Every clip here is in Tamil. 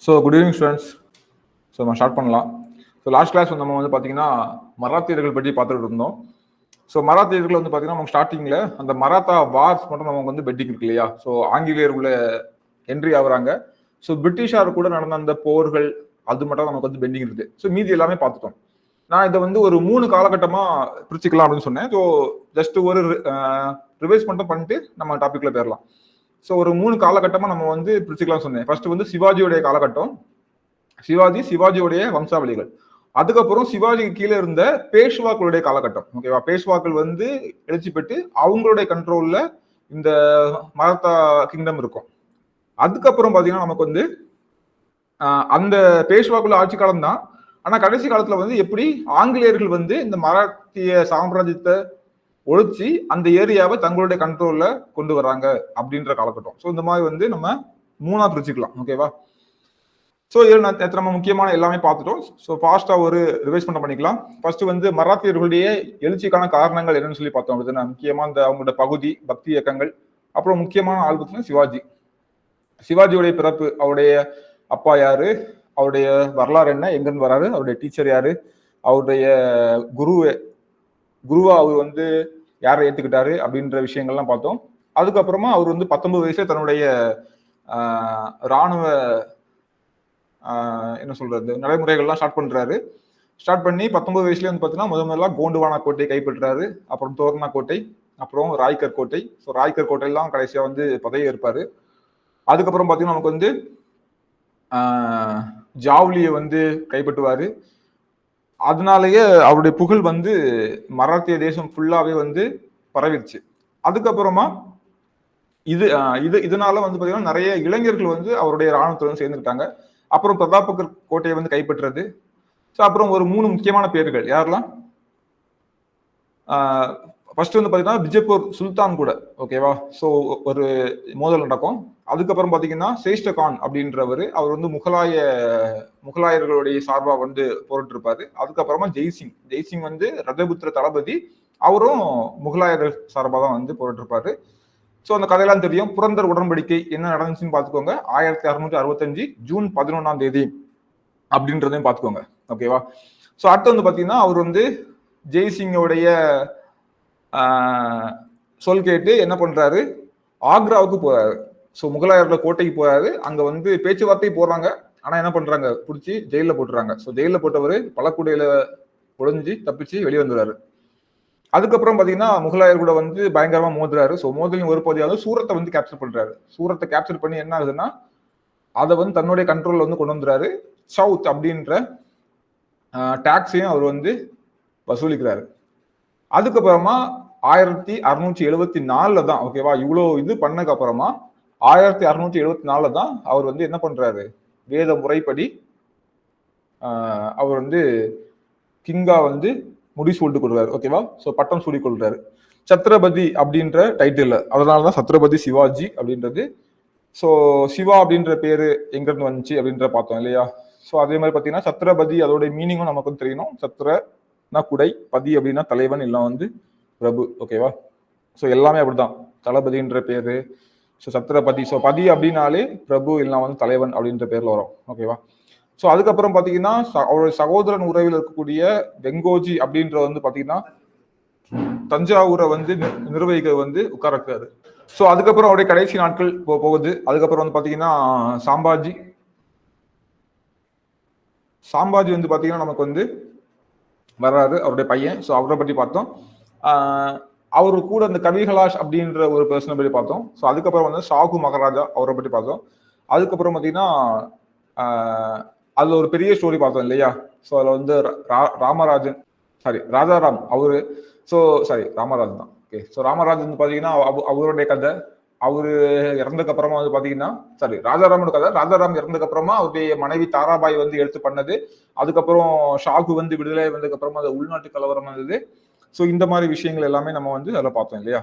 So good evening students. So நம்ம ஸ்டார்ட் பண்ணலாம். ஸோ லாஸ்ட் கிளாஸ் நம்ம வந்து பார்த்தீங்கன்னா மராத்தியர்கள் பற்றி பார்த்துட்டு இருந்தோம். ஸோ மராத்தியர்கள் வந்து பார்த்தீங்கன்னா நமக்கு ஸ்டார்டிங்கில் அந்த மராத்தா வார்ஸ் மட்டும் நமக்கு வந்து பெட்டிங் இருக்கு இல்லையா. ஸோ ஆங்கிலேயர் உள்ள என்ட்ரி ஆகுறாங்க. ஸோ பிரிட்டிஷார் கூட நடந்த அந்த போர்கள் அது மட்டும் நமக்கு வந்து பெண்டிங் இருக்குது. ஸோ மீதி எல்லாமே பார்த்துட்டோம். நான் இதை வந்து ஒரு 3 காலகட்டமாக பிரிச்சுக்கலாம் அப்படின்னு சொன்னேன். ஸோ ஜஸ்ட் ஒரு ரிவைஸ் மட்டும் பண்ணிட்டு நம்ம டாபிக்ல போயிடலாம். ஸோ ஒரு 3 காலகட்டமாக நம்ம வந்து பிரிச்சுக்கலாம் சொன்னேன். ஃபர்ஸ்ட் வந்து சிவாஜியுடைய காலகட்டம், சிவாஜியுடைய வம்சாவளிகள், அதுக்கப்புறம் சிவாஜிக்கு கீழே இருந்த பேஷ்வாக்களுடைய காலகட்டம். ஓகேவா, பேஷ்வாக்கள் வந்து எழுச்சி பெற்று அவங்களுடைய கண்ட்ரோல்ல இந்த மராத்தா கிங்டம் இருக்கும். அதுக்கப்புறம் பாத்தீங்கன்னா நமக்கு வந்து அந்த பேஷ்வாக்குள்ள ஆட்சி காலம் தான். ஆனா கடைசி காலத்துல வந்து எப்படி ஆங்கிலேயர்கள் வந்து இந்த மராத்திய சாம்ராஜ்யத்தை ஒழிச்சு அந்த ஏரியாவை தங்களுடைய கண்ட்ரோல்ல கொண்டு வராங்க அப்படின்ற காலகட்டம். ஸோ இந்த மாதிரி வந்து நம்ம 3ஆ பிரிச்சுக்கலாம். ஓகேவா. ஸோ இதில் நம்ம முக்கியமான எல்லாமே பார்த்துட்டோம். ஸோ ஃபாஸ்டா ஒரு ரிவைஸ் பண்ணிக்கலாம். ஃபர்ஸ்ட் வந்து மராத்தியர்களுடைய எழுச்சிக்கான காரணங்கள் என்னன்னு சொல்லி பார்த்தோம். அப்படின்னா முக்கியமா இந்த அவங்களோட பகுதி, பக்தி இயக்கங்கள், அப்புறம் முக்கியமான ஆள் பார்த்தீங்கன்னா சிவாஜி. சிவாஜியுடைய பிறப்பு, அவருடைய அப்பா யாரு, அவருடைய வரலாறு என்ன, எங்கிருந்து வராரு, அவருடைய டீச்சர் யாரு, அவருடைய குருவா அவர் வந்து யாரை ஏத்துக்கிட்டாரு அப்படின்ற விஷயங்கள்லாம் பார்த்தோம். அதுக்கப்புறமா அவர் வந்து 19 வயசுல தன்னுடைய இராணுவ என்ன சொல்றது நடைமுறைகள்லாம் ஸ்டார்ட் பண்றாரு. ஸ்டார்ட் பண்ணி 19 வயசுல வந்து பார்த்தீங்கன்னா முதல்ல கோண்டுவானா கோட்டையை கைப்பற்றாரு. அப்புறம் தோர்னா கோட்டை, அப்புறம் ராய்கர் கோட்டை. ஸோ ராய்கர் கோட்டையெல்லாம் கடைசியா வந்து பதவி ஏற்பாரு. அதுக்கப்புறம் பார்த்தீங்கன்னா நமக்கு வந்து ஜாவ்லியை வந்து கைப்பற்றுவாரு. அதனாலேயே அவருடைய புகழ் வந்து மராத்திய தேசம் ஃபுல்லாவே வந்து பரவிடுச்சு. அதுக்கப்புறமா இதனால வந்து பாத்தீங்கன்னா நிறைய இளைஞர்கள் வந்து அவருடைய இராணுவத்துல வந்து சேர்ந்துக்கிட்டாங்க. அப்புறம் பிரதாபகர் கோட்டையை வந்து கைப்பற்றுறது. ஸோ அப்புறம் ஒரு 3 முக்கியமான பேர்கள் யாரெல்லாம், ஃபர்ஸ்ட் வந்து பாத்தீங்கன்னா விஜயபூர் சுல்தான் கூட. ஓகேவா. ஸோ ஒரு மோதல் நடக்கும். அதுக்கப்புறம் பாத்தீங்கன்னா சேஷ்ட கான் அப்படின்றவர், அவர் வந்து முகலாயர்களுடைய சார்பா வந்து போரிட்டிருப்பாரு. அதுக்கப்புறமா ஜெய்சிங் வந்து ரஜபுத்திர தளபதி, அவரும் முகலாயர்கள் சார்பா தான் வந்து போரிட்டிருப்பாரு. ஸோ அந்த கதையெல்லாம் தெரியும். புரந்தர் உடன்படிக்கை என்ன நடந்துச்சுன்னு பார்த்துக்கோங்க. 1665 ஜூன் 11ஆம் தேதி அப்படின்றதையும் பார்த்துக்கோங்க. ஓகேவா. ஸோ அடுத்து வந்து பார்த்தீங்கன்னா அவர் வந்து ஜெய்சிங்கோடைய சொல் கேட்டு என்ன பண்றாரு, ஆக்ராவுக்கு போறாரு. ஸோ முகலாயர்கள கோட்டைக்கு போறாரு. அங்க வந்து பேச்சுவார்த்தை போடுறாங்க. ஆனா என்ன பண்றாங்க, பிடிச்சி ஜெயில போட்டுறாங்க. ஸோ ஜெயில போட்டவர் பழக்குடையில ஒளிஞ்சு தப்பிச்சு வெளியே வந்துடுறாரு. அதுக்கப்புறம் பாத்தீங்கன்னா முகலாயர் கூட வந்து பயங்கரமா மோதுறாரு. ஸோ மோதலின் ஒரு பகுதியாவது சூரத்தை வந்து கேப்சர் பண்றாரு. சூரத்தை கேப்சர் பண்ணி என்ன ஆகுதுன்னா அதை வந்து தன்னுடைய கண்ட்ரோல்ல வந்து கொண்டு வந்துறாரு. சவுத் அப்படின்ற டாக்ஸையும் அவர் வந்து வசூலிக்கிறாரு. அதுக்கப்புறமா 1674 தான், ஓகேவா, இவ்வளவு இது பண்ணக்கு அப்புறமா 1674 தான் அவர் வந்து என்ன பண்றாரு, வேத முறைப்படி அவர் வந்து கிங்கா வந்து முடிசூட்டு கொள்றாரு. ஓகேவா. ஸோ பட்டம் சூடி கொள்றாரு சத்ரபதி அப்படின்ற டைட்டில். அதனாலதான் சத்ரபதி சிவாஜி அப்படின்றது. ஸோ சிவா அப்படின்ற பேரு எங்க இருந்து வந்துச்சு அப்படின்ற பார்த்தோம் இல்லையா. ஸோ அதே மாதிரி பார்த்தீங்கன்னா சத்ரபதி அதோட மீனிங்கும் நமக்கு வந்து தெரியணும். சத்ரனா குடை, பதி அப்படின்னா தலைவன், இல்லை வந்து பிரபு. ஓகேவா. ஸோ எல்லாமே அப்படிதான், தளபதின்ற பேரு. ஸோ சத்ரபதி, ஸோ பதி அப்படின்னாலே பிரபு இல்லை வந்து தலைவன் அப்படின்ற பேர்ல வரும். ஓகேவா. ஸோ அதுக்கப்புறம் பார்த்தீங்கன்னா அவருடைய சகோதரன் உறவில் இருக்கக்கூடிய வெங்கோஜி அப்படின்ற வந்து பார்த்தீங்கன்னா தஞ்சாவூரை வந்து நிர்வகிக்க வந்து உட்கார்றாரு. ஸோ அதுக்கப்புறம் அவருடைய கடைசி நாட்கள் போகுது. அதுக்கப்புறம் வந்து பார்த்தீங்கன்னா சாம்பாஜி வந்து பார்த்தீங்கன்னா நமக்கு வந்து வர்றாரு, அவருடைய பையன். ஸோ அவரை பற்றி பார்த்தோம். அவரு கூட அந்த கவிகலாஷ் அப்படின்ற ஒரு பர்சனை பற்றி பார்த்தோம். ஸோ அதுக்கப்புறம் வந்து ஷாகு மகாராஜா, அவரை பற்றி பார்த்தோம். அதுக்கப்புறம் பார்த்தீங்கன்னா அதுல ஒரு பெரிய ஸ்டோரி பார்த்தோம் இல்லையா. ஸோ அதுல வந்து ராஜாராம் அவரு, ஸோ ராமராஜன் தான். ஓகே. ஸோ ராமராஜன் வந்து பாத்தீங்கன்னா அவருடைய கதை. அவரு இறந்ததுக்கு அப்புறமா வந்து பாத்தீங்கன்னா ராஜாராமோட கதை. ராஜாராம் இறந்ததுக்கு அப்புறமா அவருடைய மனைவி தாராபாய் வந்து எடுத்து பண்ணது. அதுக்கப்புறம் ஷாகு வந்து விடுதலை வந்ததுக்கு அப்புறமா அது உள்நாட்டு கலவரம் வந்தது. ஸோ இந்த மாதிரி விஷயங்கள் எல்லாமே நம்ம வந்து அதில் பார்த்தோம் இல்லையா.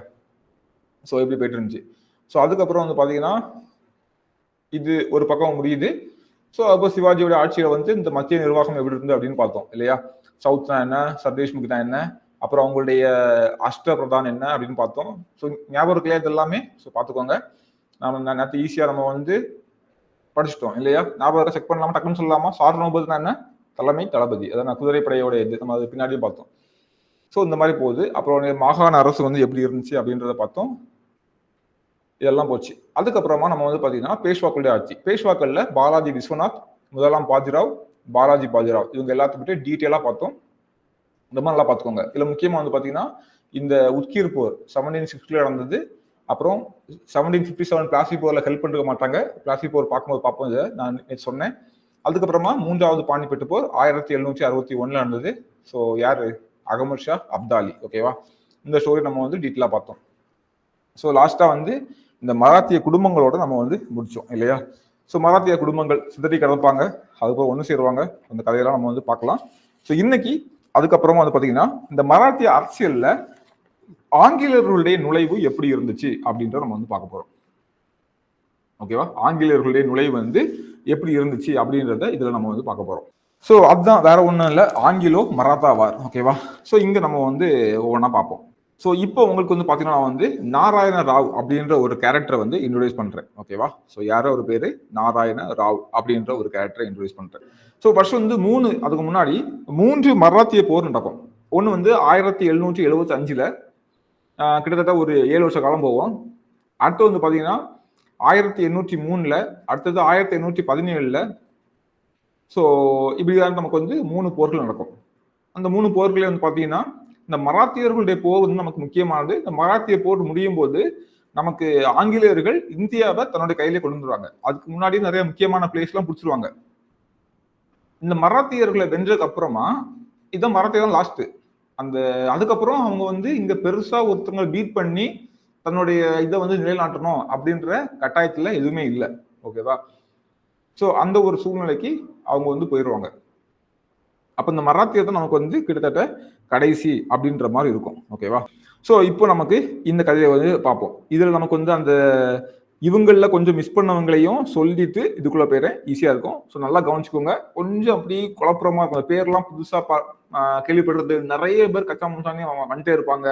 ஸோ எப்படி போயிட்டு இருந்துச்சு. ஸோ அதுக்கப்புறம் வந்து பாத்தீங்கன்னா இது ஒரு பக்கம் முடியுது. ஸோ அப்போ சிவாஜியோட ஆட்சியில வந்து இந்த மத்திய நிர்வாகம் எப்படி இருந்து அப்படின்னு பார்த்தோம் இல்லையா. சவுத்னா என்ன, சர்தேஷ்முக் தான் என்ன, அப்புறம் அவங்களுடைய அஷ்ட பிரதான் என்ன அப்படின்னு பார்த்தோம். ஸோ ஞாபகம் இல்லையா இது எல்லாமே. ஸோ பார்த்துக்கோங்க. நம்ம நேற்று ஈஸியாக நம்ம வந்து படிச்சிட்டோம் இல்லையா? ஞாபகம் செக் பண்ணலாமா? டக்குன்னு சொல்லலாமா? சார் நோபதுனா என்ன? தலைமை தளபதி. அதான் நான் குதிரைப்படையோட இது நம்ம அது பின்னாடியும் பார்த்தோம். ஸோ இந்த மாதிரி போகுது. அப்புறம் மாகாண அரசு வந்து எப்படி இருந்துச்சு அப்படின்றத பார்த்தோம். இதெல்லாம் போச்சு. அதுக்கப்புறமா நம்ம வந்து பார்த்தீங்கன்னா பேஷ்வாக்களுடைய ஆட்சி. பேஷ்வாக்கள்ல பாலாஜி விஸ்வநாத், முதலாம் பாஜிராவ், பாலாஜி பாஜிராவ் இவங்க எல்லாத்துக்கிட்டே டீட்டெயிலாக பார்த்தோம். இந்த மாதிரி நல்லா பார்த்துக்கோங்க. இதில் முக்கியமாக வந்து பார்த்தீங்கன்னா இந்த உத்கீர் போர் 1760 நடந்தது. அப்புறம் 1757 பிளாசி போரில் ஹெல்ப் பண்ணிருக்க மாட்டாங்க. பிளாசி போர் பார்க்கும்போது பார்ப்போம். இதை நான் சொன்னேன். அதுக்கப்புறமா 3வது பானிபட்டு போர் 1761 நடந்தது. ஸோ யாரு? அகமது ஷா அப்தாலி. ஓகேவா? இந்த ஸ்டோரி நம்ம வந்து டீட்டெயிலாக பார்த்தோம். ஸோ லாஸ்டா வந்து இந்த மராத்திய குடும்பங்களோட நம்ம வந்து முடிச்சோம் இல்லையா? ஸோ மராத்திய குடும்பங்கள் சிதறி கிடப்பாங்க, அதுபோல் ஒன்று சேருவாங்க. அந்த கதையெல்லாம் நம்ம வந்து பார்க்கலாம். ஸோ இன்னைக்கு அதுக்கப்புறமா வந்து பார்த்தீங்கன்னா இந்த மராத்திய அரசியல்ல ஆங்கிலேயர்களுடைய நுழைவு எப்படி இருந்துச்சு அப்படின்றத நம்ம வந்து பார்க்க போறோம். ஓகேவா? ஆங்கிலேயர்களுடைய நுழைவு வந்து எப்படி இருந்துச்சு அப்படின்றத இதுல நம்ம வந்து பார்க்க போறோம். ஸோ அதுதான், வேற ஒன்றும் இல்லை, ஆங்கிலோ மராத்தா வார். ஓகேவா? ஸோ இங்க நம்ம வந்து ஒவ்வொன்றா பார்ப்போம். ஸோ இப்போ உங்களுக்கு வந்து பார்த்தீங்கன்னா நான் வந்து நாராயண ராவ் அப்படின்ற ஒரு கேரக்டரை வந்து இன்ட்ரோடியூஸ் பண்றேன். ஓகேவா? ஸோ யாரோ ஒரு பேரு நாராயண ராவ் அப்படின்ற ஒரு கேரக்டரை இன்ட்ரோடியூஸ் பண்றேன். ஸோ ஃபர்ஸ்ட் வந்து அதுக்கு முன்னாடி 3 மராத்திய போர் நடக்கும். ஒன்று வந்து 1775 கிட்டத்தட்ட ஒரு 7 வருஷ காலம் போவோம். அடுத்து வந்து பார்த்தீங்கன்னா 1803 அடுத்தது 1817. ஸோ இப்படிதான் நமக்கு வந்து 3 போர்கள் நடக்கும். அந்த 3 போர்களே வந்து பார்த்தீங்கன்னா இந்த மராத்தியர்களுடைய போர் வந்து நமக்கு முக்கியமானது. இந்த மராத்திய போர் முடியும் போது நமக்கு ஆங்கிலேயர்கள் இந்தியாவை தன்னுடைய கையிலே கொண்டு வந்துருவாங்க. அதுக்கு முன்னாடி நிறைய முக்கியமான பிளேஸ் எல்லாம் பிடிச்சிருவாங்க. இந்த மராத்தியர்களை வென்றதுக்கு அப்புறமா இதான் மராத்தியர் லாஸ்ட். அதுக்கப்புறம் அவங்க வந்து இங்க பெருசா ஒருத்தவங்க பீட் பண்ணி தன்னுடைய இதை வந்து நிலைநாட்டணும் அப்படின்ற கட்டாயத்துல எதுவுமே இல்லை. ஓகேவா? ஸோ அந்த ஒரு சூழ்நிலைக்கு அவங்க வந்து போயிடுவாங்க. அப்ப இந்த மராத்தியத்தை நமக்கு வந்து கிட்டத்தட்ட கடைசி அப்படின்ற மாதிரி இருக்கும். ஓகேவா? ஸோ இப்போ நமக்கு இந்த கதையை வந்து பார்ப்போம். இதுல நமக்கு வந்து அந்த இவங்கள கொஞ்சம் மிஸ் பண்ணவங்களையும் சொல்லிட்டு இதுக்குள்ள போயிடுறேன், ஈஸியா இருக்கும். ஸோ நல்லா கவனிச்சுக்கோங்க. கொஞ்சம் அப்படி குழப்பமா இருக்கும். பேர்லாம் புதுசா கேள்விப்படுறது, நிறைய பேர் கச்சா முன்சானே வந்துட்டே இருப்பாங்க.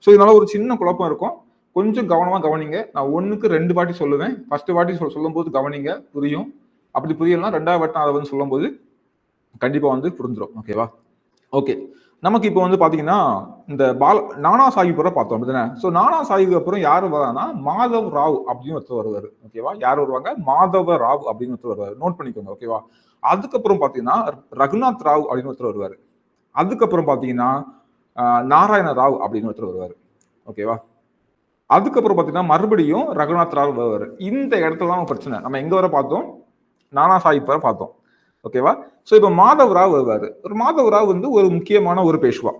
ஸோ இதனால ஒரு சின்ன குழப்பம் இருக்கும். கொஞ்சம் கவனமா கவனிங்க. நான் 1க்கு 2 வாட்டி சொல்லுவேன். ஃபர்ஸ்ட் வாட்டி சொல்லும் போது கவனிங்க, புரியும். அப்படி புரியலாம் 2வது வாட்டி அதை வந்து சொல்லும் போது கண்டிப்பா வந்து புரிஞ்சிடும். ஓகேவா? ஓகே, நமக்கு இப்போ வந்து பாத்தீங்கன்னா இந்த நானா சாஹிப்பை பார்த்தோம் அப்படிதானே? ஸோ நானா சாஹிப் அப்புறம் யாரு வரானா மாதவ் ராவ் அப்படின்னு ஒருத்தர் வருவாரு. ஓகேவா? யார் வருவாங்க? மாதவ ராவ் அப்படின்னு ஒருத்தர் வருவாரு. நோட் பண்ணிக்கோங்க. ஓகேவா? அதுக்கப்புறம் பாத்தீங்கன்னா ரகுநாத் ராவ் அப்படின்னு ஒருத்தர் வருவாரு. அதுக்கப்புறம் பாத்தீங்கன்னா நாராயண ராவ் அப்படின்னு ஒருத்தர் வருவாரு. ஓகேவா? அதுக்கப்புறம் பாத்தீங்கன்னா மறுபடியும் ரகுநாத் ராவ் வருவாரு. இந்த இடத்துல தான் பிரச்சனை. நம்ம எங்க வர பார்த்தோம்? நானா சாஹிப் வர பார்த்தோம். ஓகேவா? சோ இப்ப மாதவ் ராவ் வருவாரு. மாதவ் ராவ் வந்து ஒரு முக்கியமான ஒரு பேஷ்வா.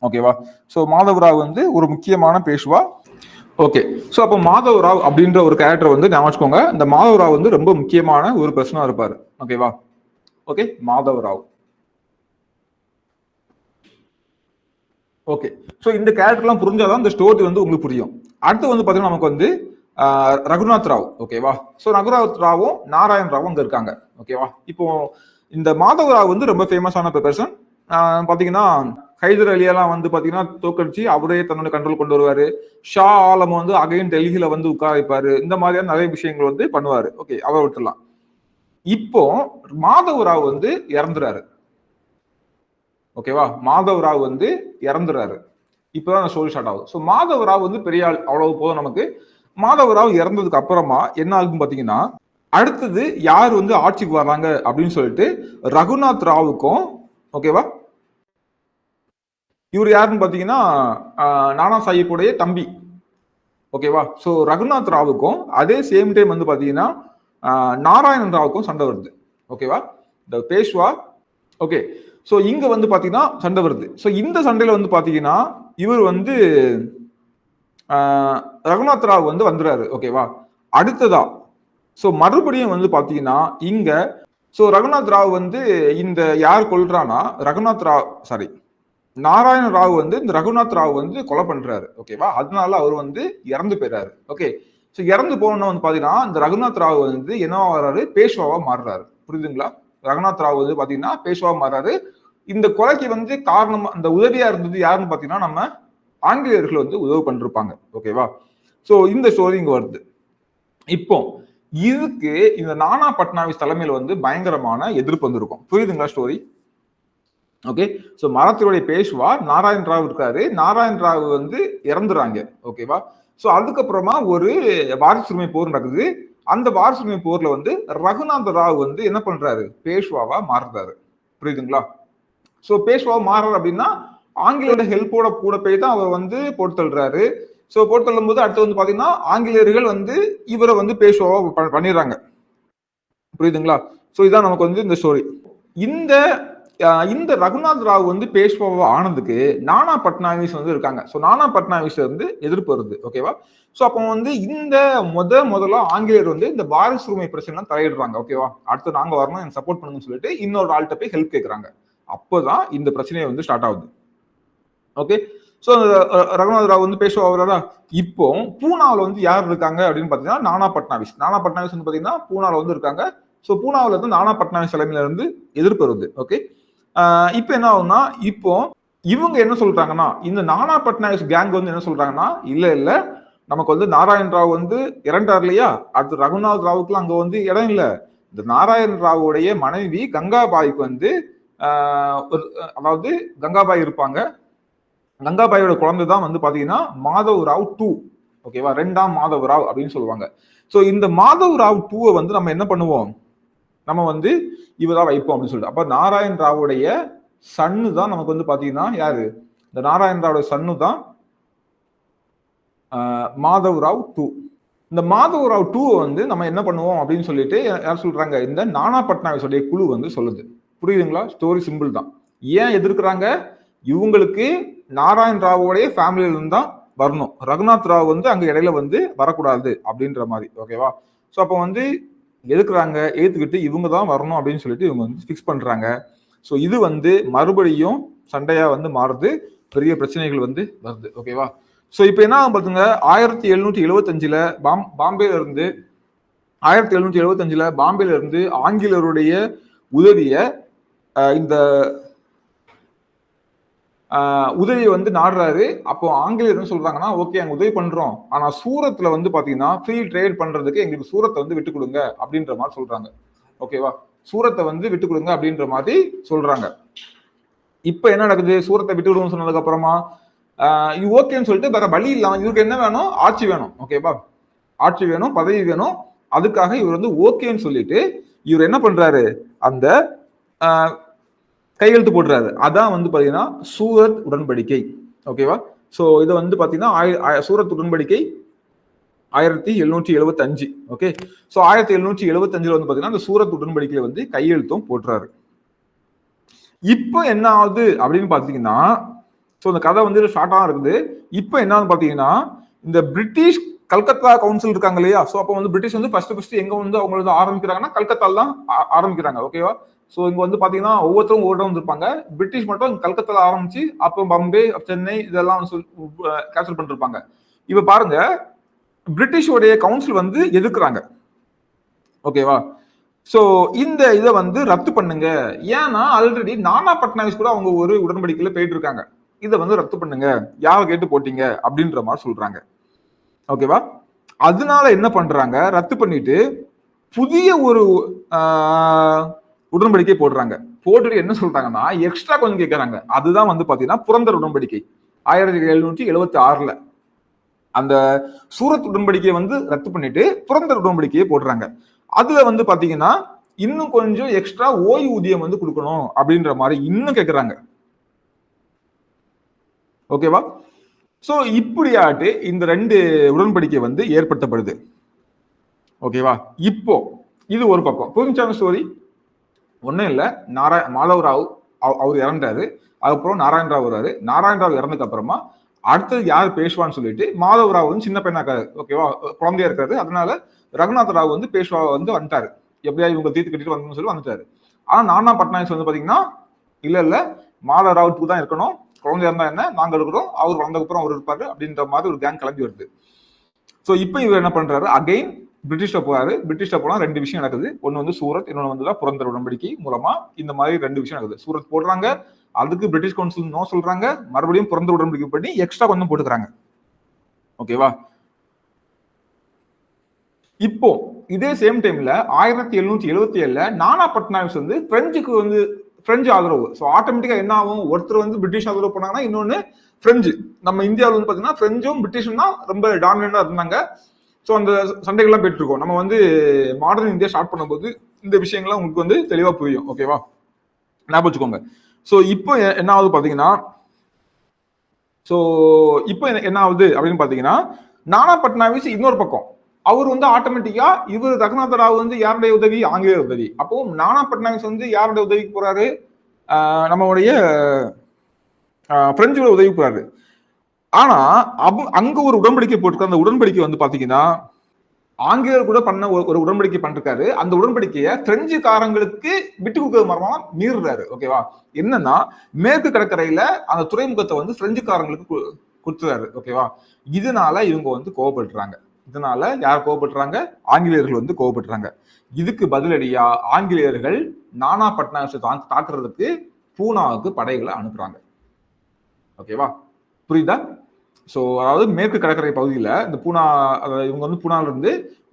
ஓகேவா? சோ மாதவ் ராவ் வந்து ஒரு முக்கியமான பேஷ்வா. ஓகே, சோ அப்ப மாதவ் ராவ் அப்படின்ற ஒரு கேரக்டர் வந்து ஞாபகம் வச்சுக்கோங்க. இந்த மாதவ் ராவ் வந்து ரொம்ப முக்கியமான ஒரு பர்சனா இருப்பாரு. ஓகேவா? Okay, Madhav Rao. Okay, so இந்த கேரக்டர்லாம் புரிஞ்சாதான் இந்த ஸ்டோரி வந்து உங்களுக்கு புரியும். அடுத்து வந்து பாத்தீங்கன்னா நமக்கு வந்து ரகுநாத் ராவ். ஓகேவா? சோ ரகுநாத் ராவும் நாராயண் ராவும் அங்க இருக்காங்க. ஓகேவா? இப்போ இந்த மாதவ் ராவ் வந்து ரொம்ப ஃபேமஸான பர்சன். பாத்தீங்கன்னா ஹைதர் அலியெல்லாம் வந்து பாத்தீங்கன்னா தோக்கடிச்சு அவரே தன்னோட கண்ட்ரோல் கொண்டு வருவாரு. ஷா ஆலம் வந்து அகைன் டெல்லியில வந்து உட்கார வைப்பாரு. இந்த மாதிரியான நிறைய விஷயங்கள் வந்து பண்ணுவாரு. ஓகே, அவர் விட்டுலாம். இப்போ மாதவ் ராவ் வந்து இறந்துறாரு. ஓகேவா? மாதவ் ராவ் வந்து இறந்துறாரு. இப்பதான் ஸ்டோரி ஸ்டார்ட் ஆகுது. ஸோ மாதவ் ராவ் வந்து பெரிய ஆள், அவ்வளவு போதும் நமக்கு. மாதவ் ராவ் இறந்ததுக்கு அப்புறமா என்ன ஆகும் பாத்தீங்கன்னா அடுத்தது யார் வந்து ஆட்சிக்கு வர்றாங்க அப்படின்னு சொல்லிட்டு ரகுநாத் ராவுக்கும், ஓகேவா, இவர் யாருன்னு பாத்தீங்கன்னா நானா சாஹிப்புடைய தம்பி. ஓகேவா? சோ ரகுநாத் ராவுக்கும் அதே சேம் டைம் வந்து பாத்தீங்கன்னா நாராயணன் ராவுக்கும் சண்டை வருது. ஓகேவா? இந்த பேஷ்வா. ஓகே, சோ இங்க வந்து பாத்தீங்கன்னா சண்டை வருது. சோ இந்த சண்டையில வந்து பாத்தீங்கன்னா இவர் வந்து ரகுநாத் ராவ் வந்து வந்துறாரு. ஓகேவா? அடுத்ததா சோ மறுபடியும் வந்து பாத்தீங்கன்னா இங்க சோ ரகுநாத் ராவ் வந்து இந்த யார் கொல்றானா நாராயண ராவ் வந்து இந்த ரகுநாத் ராவ் வந்து கொலை பண்றாரு. ஓகேவா? அதனால அவர் வந்து இறந்து போயிறாரு. ஓகே, சோ இறந்து போன வந்து பாத்தீங்கன்னா இந்த ரகுநாத் ராவ் வந்து என்னவா வர்றாரு? பேஷ்வாவா மாறுறாரு. புரியுதுங்களா? ரகுநாத் ராவ் வந்து பாத்தீங்கன்னா பேஷ்வா மாறாரு. இந்த கொலைக்கு வந்து காரணம், அந்த உதவியா இருந்தது யாருன்னு பாத்தீங்கன்னா நம்ம ஆங்கிலேயர்கள் வந்து உதவி பண்ணிருப்பாங்க. ஓகேவா? சோ இந்த ஸ்டோரி இங்க வருது. இப்போ இதுக்கு இந்த நானா பட்னாவிஸ் தலைமையில வந்து பயங்கரமான எதிர்ப்பு வந்திருக்கும். புரியுதுங்களா ஸ்டோரி? ஓகே. ஸோ மராத்தியருடைய பேஷ்வா நாராயண் ராவ் இருக்காரு. நாராயண் ராவ் வந்து இறந்துறாங்க. ஓகேவா? ஸோ அதுக்கப்புறமா ஒரு வாரிசுரிமை போர் நடக்குது. அந்த வாரிசுரிமை போர்ல வந்து ரகுநாத ராவ் வந்து என்ன பண்றாரு? பேஷ்வாவா மாறுறாரு. புரியுதுங்களா? ஸோ பேஷ்வாவா மாறுறாரு அப்படின்னா ஆங்கிலேயரோட ஹெல்ப்போட கூட போய் தான் அவர் வந்து போட்டு தள்ளுறாரு. ஸோ போட்டு தள்ளும் போது அடுத்து வந்து பாத்தீங்கன்னா ஆங்கிலேயர்கள் வந்து இவரை வந்து பேஷ்வாவா பண்ணிடுறாங்க. புரியுதுங்களா? ஸோ இதான் நமக்கு வந்து இந்த ஸ்டோரி. இந்த ரகுநாத் ராவ் வந்து பேஷ்வாவா ஆனதுக்கு நானா பட்னாவிஸ் வந்து இருக்காங்க. ஸோ நானா பட்னாவிஸ் வந்து எதிர்ப்பு வருது. ஓகேவா? ஸோ அப்போ வந்து இந்த முதல்ல ஆங்கிலேயர் வந்து இந்த வாரிசு உரிமை பிரச்சனை தலையிடுறாங்க. ஓகேவா? அடுத்து நாங்க வரணும், எனக்கு சப்போர்ட் பண்ணுங்கன்னு சொல்லிட்டு இன்னொரு ஆள்கிட்ட போய் ஹெல்ப் கேட்கறாங்க. அப்போதான் இந்த பிரச்சனையை வந்து ஸ்டார்ட் ஆகுது. ஓகே. ஸோ ரகுநாத் ராவ் வந்து பேஷ்வாவா இப்போ பூனாவில் வந்து யார் இருக்காங்க அப்படின்னு பாத்தீங்கன்னா நானா பட்னாவிஸ். நானா பட்னாவிஸ் வந்து பாத்தீங்கன்னா பூனாவில் வந்து இருக்காங்க. ஸோ பூனாவில் இருந்து நானா பட்னாவிஸ் தலைமையில இருந்து எதிர்ப்பு வருது. ஓகே. இப்போ என்ன ஆகும்னா இப்போ இவங்க என்ன சொல்றாங்கன்னா இந்த நானா பட்னாவிஸ் கேங் வந்து என்ன சொல்றாங்கன்னா இல்ல நமக்கு வந்து நாராயண் ராவ் வந்து இறண்டார் இல்லையா, அடுத்து ரகுநாத் ராவுக்குலாம் அங்க வந்து இடம் இல்ல. இந்த நாராயண் ராவுடைய மனைவி கங்காபாய்க்கு வந்து அதாவது கங்காபாய் இருப்பாங்க. கங்காபாயோட குழந்தை தான் வந்து பாத்தீங்கன்னா மாதவ் ராவ் 2. ஓகேவா? 2ஆம் மாதவ் ராவ் அப்படின்னு சொல்லுவாங்க. ஸோ இந்த மாதவ் ராவ் 2 வந்து நம்ம என்ன பண்ணுவோம், நம்ம வந்து இவதான் வைப்போம் அப்படின்னு சொல்லிட்டு. அப்ப நாராயண் ராவுடைய சன்னு தான் நமக்கு வந்து பாத்தீங்கன்னா யாரு, இந்த நாராயண் ராவோட சன்னு தான் மாதவ் ராவ் 2. இந்த மாதவ் ராவ் 2 வந்து நம்ம என்ன பண்ணுவோம் அப்படின்னு சொல்லிட்டு யார் சொல்றாங்க, இந்த நானா பட்னாவிஸோடைய குழு வந்து சொல்லுது. புரியுதுங்களா? ஸ்டோரி சிம்பிள் தான். ஏன் எதிர்க்கிறாங்க, இவங்களுக்கு நாராயண் ராவோடைய ஃபேமிலியில இருந்து தான் வரணும், ரகுநாத் ராவ் வந்து அங்க இடையில வந்து வரக்கூடாது அப்படின்ற மாதிரி. ஓகேவா? ஸோ அப்போ வந்து எதுக்குறாங்க, ஏத்துக்கிட்டு இவங்க தான் வரணும் அப்படின்னு சொல்லிட்டு இவங்க வந்து ஃபிக்ஸ் பண்றாங்க. ஸோ இது வந்து மறுபடியும் சண்டையா வந்து மாறுது, பெரிய பிரச்சனைகள் வந்து வருது. ஓகேவா? ஸோ இப்போ என்ன ஆகும் பாத்துங்க, 1775 பாம்பேல இருந்து 1775 பாம்பேல இருந்து ஆங்கிலேயருடைய உதவிய இந்த உதவி வந்து நாடுறாரு. அப்போ ஆங்கிலேயர் என்ன சொல்றாங்கன்னா, ஓகே அங்க உதவி பண்றோம், ஆனா சூரத்ல வந்து பாத்தீங்கன்னா ஃப்ரீ ட்ரேட் பண்றதுக்கு எங்களுக்கு சூரத்தை வந்து விட்டு கொடுங்க அப்படின்ற மாதிரி சொல்றாங்க. ஓகேவா? சூரத்தை வந்து விட்டு கொடுங்க அப்படின்ற மாதிரி சொல்றாங்க. இப்ப என்ன நடக்குது, சூரத்தை விட்டு விடுவோம் சொன்னதுக்கு அப்புறமா இது ஓகேன்னு சொல்லிட்டு வேற வழி இல்லாம இவருக்கு என்ன வேணும், ஆட்சி வேணும். ஓகேவா? ஆட்சி வேணும், பதவி வேணும். அதுக்காக இவர் வந்து ஓகேன்னு சொல்லிட்டு இவர் என்ன பண்றாரு, அந்த கையெழுத்து போடுறாரு. அதான் வந்து பாத்தீங்கன்னா சூரத் உடன்படிக்கை. ஓகேவா? சோ இது வந்து பாத்தீங்கன்னா சூரத் உடன்படிக்கை 1775. ஓகே. சோ 1775 வந்து பாத்தீங்கன்னா அந்த சூரத் உடன்படிக்கையில வந்து கையெழுத்தும் போட்டுறாரு. இப்போ என்ன ஆகுது அப்படின்னு பாத்தீங்கன்னா, சோ இந்த கதை வந்து ஷார்ட்டா இருக்குது. இப்போ என்ன பாத்தீங்கன்னா, இந்த பிரிட்டிஷ் கல்கத்தா கவுன்சில் இருக்காங்க இல்லையா, சோ அப்போ வந்து பிரிட்டிஷ் வந்து ஃபர்ஸ்ட் எங்க வந்து அவங்க வந்து ஆரம்பிக்கிறாங்கன்னா கல்கத்தால தான் ஆரம்பிக்கிறாங்க. ஓகேவா? ஸோ இங்க வந்து பாத்தீங்கன்னா ஒவ்வொருத்தரும் ஒவ்வொரு வந்திருப்பாங்க. பிரிட்டிஷ் மட்டும் கல்கத்தால ஆரம்பிச்சு அப்புறம் பம்பே, சென்னை இதெல்லாம் கேப்சர் பண்ணிருப்பாங்க. இப்ப பாருங்க, பிரிட்டிஷோடைய கவுன்சில் வந்து எதிர்க்கிறாங்க. ஓகேவா? சோ இந்த இதை வந்து ரத்து பண்ணுங்க. ஏன்னா ஆல்ரெடி நானா பட்னாவிஸ் கூட அவங்க ஒரு உடன்படிக்கையில போயிட்டு இருக்காங்க. இதை வந்து ரத்து பண்ணுங்க, யாரை கேட்டு போட்டீங்க அப்படின்ற மாதிரி சொல்றாங்க. ஓகேவா? அதனால என்ன பண்றாங்க, ரத்து பண்ணிட்டு புதிய ஒரு உடன்படிக்கை போடுறாங்க. போட்டுட்டு என்ன சொல்றாங்கன்னா எக்ஸ்ட்ரா கொஞ்சம் கேட்கறாங்க. அதுதான் வந்து பாத்தீங்கன்னா புரந்தர் உடன்படிக்கை 1776. அந்த சூரத் உடன்படிக்கையை வந்து ரத்து பண்ணிட்டு புரந்தர் உடன்படிக்கையை போடுறாங்க. அதுல வந்து பாத்தீங்கன்னா இன்னும் கொஞ்சம் எக்ஸ்ட்ரா ஓய்வூதியம் வந்து கொடுக்கணும் அப்படின்ற மாதிரி இன்னும் கேட்கறாங்க. ஓகேவா? சோ இப்படியாட்டு இந்த 2 உடன்படிக்கை வந்து ஏற்படுத்தப்படுது. ஓகேவா? இப்போ இது ஒரு பக்கம் புரிஞ்சாங்க ஸ்டோரி. ஒன்றும் இல்லை, மாதவ் ராவ் அவர் இறந்தாரு. அதுக்கப்புறம் நாராயண் ராவ் வர்றாரு. நாராயண் ராவ் இறந்ததுக்கு அப்புறமா அடுத்தது யார் பேஷ்வான்னு சொல்லிட்டு மாதவ் ராவ் வந்து சின்ன பையனா இருக்காரு. ஓகேவா? குழந்தையா இருக்காரு. அதனால ரகுநாத் ராவ் வந்து பேஷ்வா வந்து வந்துட்டாரு. எப்படியா இவங்க தீர்த்து கட்டிட்டு வரணும்னு சொல்லி வந்துட்டாரு. ஆனா நானா பட்னாவிஸ் வந்து பாத்தீங்கன்னா இல்ல மாதவ் ராவ் 2 தான் இருக்கணும், குழந்தையா இருந்தா என்ன, நாங்க இருக்கிறோம், அவர் வளர்ந்ததுக்கு அப்புறம் அவர் இருப்பாரு அப்படின்ற மாதிரி ஒரு கேங் கிளம்பி வருது. ஸோ இப்போ இவர் என்ன பண்றாரு, அகைன் பிரிட்டிஷ்ல போறாரு. பிரிட்டிஷ்ல போனா 2 விஷயம் நடக்குது. ஒன்னு வந்து சூரத், இன்னொன்னு வந்து புரந்தர் உடன்படிக்கை மூலமா இந்த மாதிரி 2 விஷயம் நடக்குது. சூரத் போடுறாங்க, அதுக்கு பிரிட்டிஷ் கவுன்சில் நோ சொல்றாங்க, மறுபடியும் புரந்தர் உடன்படிக்கை பண்ணி எக்ஸ்ட்ரா கொஞ்சம் போட்டுக்கிறாங்க. ஓகேவா? இப்போ இதே சேம் டைம்ல 1777 நானா பட்னாவிஸ் வந்து பிரெஞ்சுக்கு வந்து பிரெஞ்சு ஆதரவு. ஸோ ஆட்டோமேட்டிக்கா என்ன ஆகும், ஒருத்தர் வந்து பிரிட்டிஷ் ஆதரவு பண்ணாங்கன்னா இன்னொன்னு பிரெஞ்சு. நம்ம இந்தியாவில் வந்து பாத்தீங்கன்னா பிரெஞ்சும் பிரிட்டிஷும் தான் ரொம்ப டாமினண்டா இருந்தாங்க. ஸோ அந்த சண்டைகள்லாம் போயிட்டு இருக்கோம். நம்ம வந்து மாடர்ன் இந்தியா ஸ்டார்ட் பண்ணும்போது இந்த விஷயங்கள்லாம் உங்களுக்கு வந்து தெளிவா புரியும். ஓகேவா, ஞாபகம் வச்சுக்கோங்க. ஸோ இப்போ என்ன ஆகுது பாத்தீங்கன்னா, ஸோ இப்போ என்ன ஆகுது அப்படின்னு பாத்தீங்கன்னா, நானா பட்னாவிஸ் இன்னொரு பக்கம் அவர் வந்து ஆட்டோமேட்டிக்கா இவர் ரகுநாத ராவ் வந்து யாருடைய உதவி, ஆங்கிலேயர் உதவி. அப்போ நானா பட்னாவிஸ் வந்து யாருடைய உதவிக்கு போறாரு, நம்மளுடைய பிரெஞ்சு உதவி போறாரு. ஆனா அங்க ஒரு உடன்படிக்கை போட்டிருக்க, அந்த உடன்படிக்கை வந்து பாத்தீங்கன்னா ஆங்கிலேயர் கூட பண்ண ஒரு உடன்படிக்கை பண்ணிருக்காரு. அந்த உடன்படிக்கையை பிரெஞ்சுக்காரங்களுக்கு விட்டு கொடுக்கறது மரமா மீறுறாரு. ஓகேவா, என்னன்னா மேற்கு கடற்கரையில அந்த துறைமுகத்தை வந்து பிரெஞ்சுக்காரங்களுக்கு கொடுத்துறாரு. ஓகேவா, இதனால இவங்க வந்து கோவப்படுறாங்க. இதனால யார் கோவப்படுறாங்க, ஆங்கிலேயர்கள் வந்து கோவப்படுறாங்க. இதுக்கு பதிலடியா ஆங்கிலேயர்கள் நானா பட்னாவிஸை தாக்குறதுக்கு பூனாவுக்கு படைகளை அனுப்புறாங்க. ஓகேவா, புரியுதா? ஸோ அதாவது மேற்கு கடற்கரை பகுதியில் இந்த பூனா, இவங்க வந்து பூனால இருந்து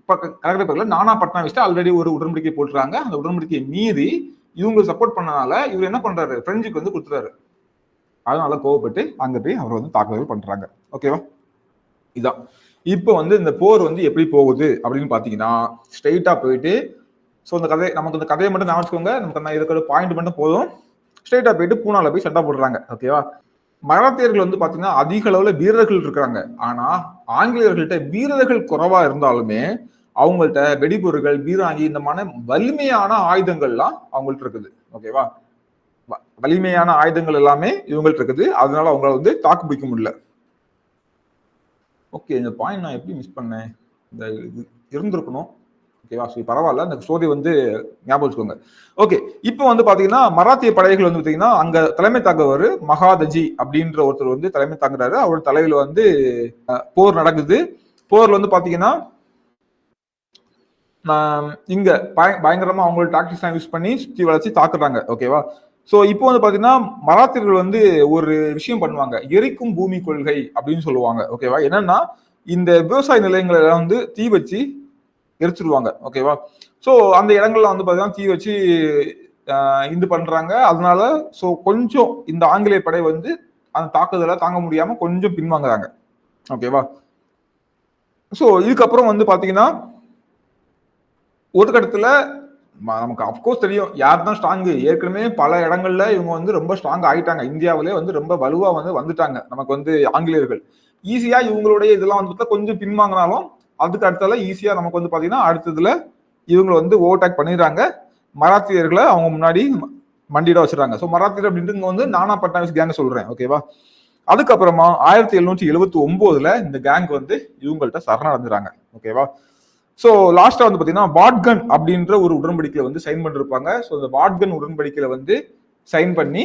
கடற்கரை பகுதியில் நானா பட்னாவிஸ் ஆல்ரெடி ஒரு உடன்படிக்கை போட்டுறாங்க. அந்த உடன்படிக்கையை மீறி இவங்க சப்போர்ட் பண்ணனால இவர் என்ன பண்றாரு, பிரெஞ்சுக்கு வந்து கொடுத்துறாரு. அதனால கோவப்பட்டு அங்க போய் அவர் வந்து தாக்குதல் பண்றாங்க. ஓகேவா, இதான் இப்போ வந்து இந்த போர் வந்து எப்படி போகுது அப்படின்னு பாத்தீங்கன்னா, ஸ்ட்ரெயிட்டா போயிட்டு, ஸோ இந்த கதை நமக்கு இந்த கதையை மட்டும் ஞாபகம், நமக்கு இருக்கிற பாயிண்ட் மட்டும் போதும். ஸ்ட்ரெயிட்டா போயிட்டு பூனால போய் சண்டை போடுறாங்க. ஓகேவா, மராத்தியர்கள் வந்து பாத்தீங்கன்னா அதிக அளவுல வீரர்கள் இருக்காங்க. ஆனா ஆங்கிலேயர்கள்ட்ட வீரர்கள் குறைவா இருந்தாலுமே அவங்கள்ட்ட வெடிபொருட்கள், பீராங்கி, இந்த மாதிரி வலிமையான ஆயுதங்கள்லாம் அவங்கள்ட்ட இருக்குது. ஓகேவா, வலிமையான ஆயுதங்கள் எல்லாமே இவங்கள்ட்ட இருக்குது. அதனால அவங்கள வந்து தாக்கு பிடிக்க முடியல. ஓகே, இந்த பாயிண்ட் நான் எப்படி மிஸ் பண்ணேன், இந்த இது இருந்திருக்கணும். ஓகேவா, சரி பரவாயில்ல, அந்த ஸ்டோரி வந்து ஞாபகம் வச்சுக்கோங்க. ஓகே, இப்போ வந்து பாத்தீங்கன்னா மராத்திய படைகள் வந்து பாத்தீங்கன்னா அங்க தலைமை தாங்குவர் மகாதஜி அப்படின்ற ஒருத்தர் வந்து தலைமை தாங்குறாரு. அவர் தலைவில வந்து போர் நடக்குது. போர்ல வந்து பாத்தீங்கன்னா இங்க பயங்கரமா அவங்களோட டாக்டிக்ஸ் யூஸ் பண்ணி சுத்தி வளைச்சு தாக்குறாங்க. ஓகேவா, சோ இப்போ வந்து பாத்தீங்கன்னா மராத்தியர்கள் வந்து ஒரு விஷயம் பண்ணுவாங்க, எரிக்கும் பூமி கொள்கை அப்படின்னு சொல்லுவாங்க. ஓகேவா, என்னன்னா இந்த விவசாய நிலையங்களை வந்து தீ வச்சு எரிச்சிருவாங்க. ஓகேவா, சோ அந்த இடங்கள்ல வந்து பாத்தீங்கன்னா தீ வச்சு இது பண்றாங்க. அதனால சோ கொஞ்சம் இந்த ஆங்கிலேய படை வந்து அந்த தாக்குதலை தாங்க முடியாம கொஞ்சம் பின்வாங்குறாங்க. ஓகேவா, சோ இதுக்கப்புறம் வந்து பாத்தீங்கன்னா ஒரு கட்டத்துல நமக்கு அப்கோர்ஸ் தெரியும் யார் தான் ஸ்ட்ராங். ஏற்கனவே பல இடங்கள்ல இவங்க வந்து ரொம்ப ஸ்ட்ராங் ஆயிட்டாங்க. இந்தியாவிலே வந்து ரொம்ப வலுவா வந்து வந்துட்டாங்க. நமக்கு வந்து ஆங்கிலேயர்கள் ஈஸியா இவங்களுடைய இதெல்லாம் வந்து கொஞ்சம் பின்வாங்கினாலும் அதுக்கு அடுத்தால ஈஸியா நமக்கு வந்து பாத்தீங்கன்னா அடுத்ததுல இவங்க வந்து ஓவர்டேக் பண்ணிடுறாங்க. மராத்தியர்களை அவங்க முன்னாடி மண்டியிட வச்சிடறாங்க. ஸோ மராத்தியர் அப்படின்ட்டு வந்து நானா பட்னாவிஸ் கேங்க சொல்றேன். ஓகேவா, அதுக்கப்புறமா 1779 இந்த கேங் வந்து இவங்கள்ட்ட சரணடைஞ்சிறாங்க. ஓகேவா, ஸோ லாஸ்டா வந்து பாத்தீங்கன்னா வாட்கன் அப்படின்ற ஒரு உடன்படிக்கையில வந்து சைன் பண்ணிருப்பாங்க. ஸோ இந்த வாட்கன் உடன்படிக்கையில வந்து சைன் பண்ணி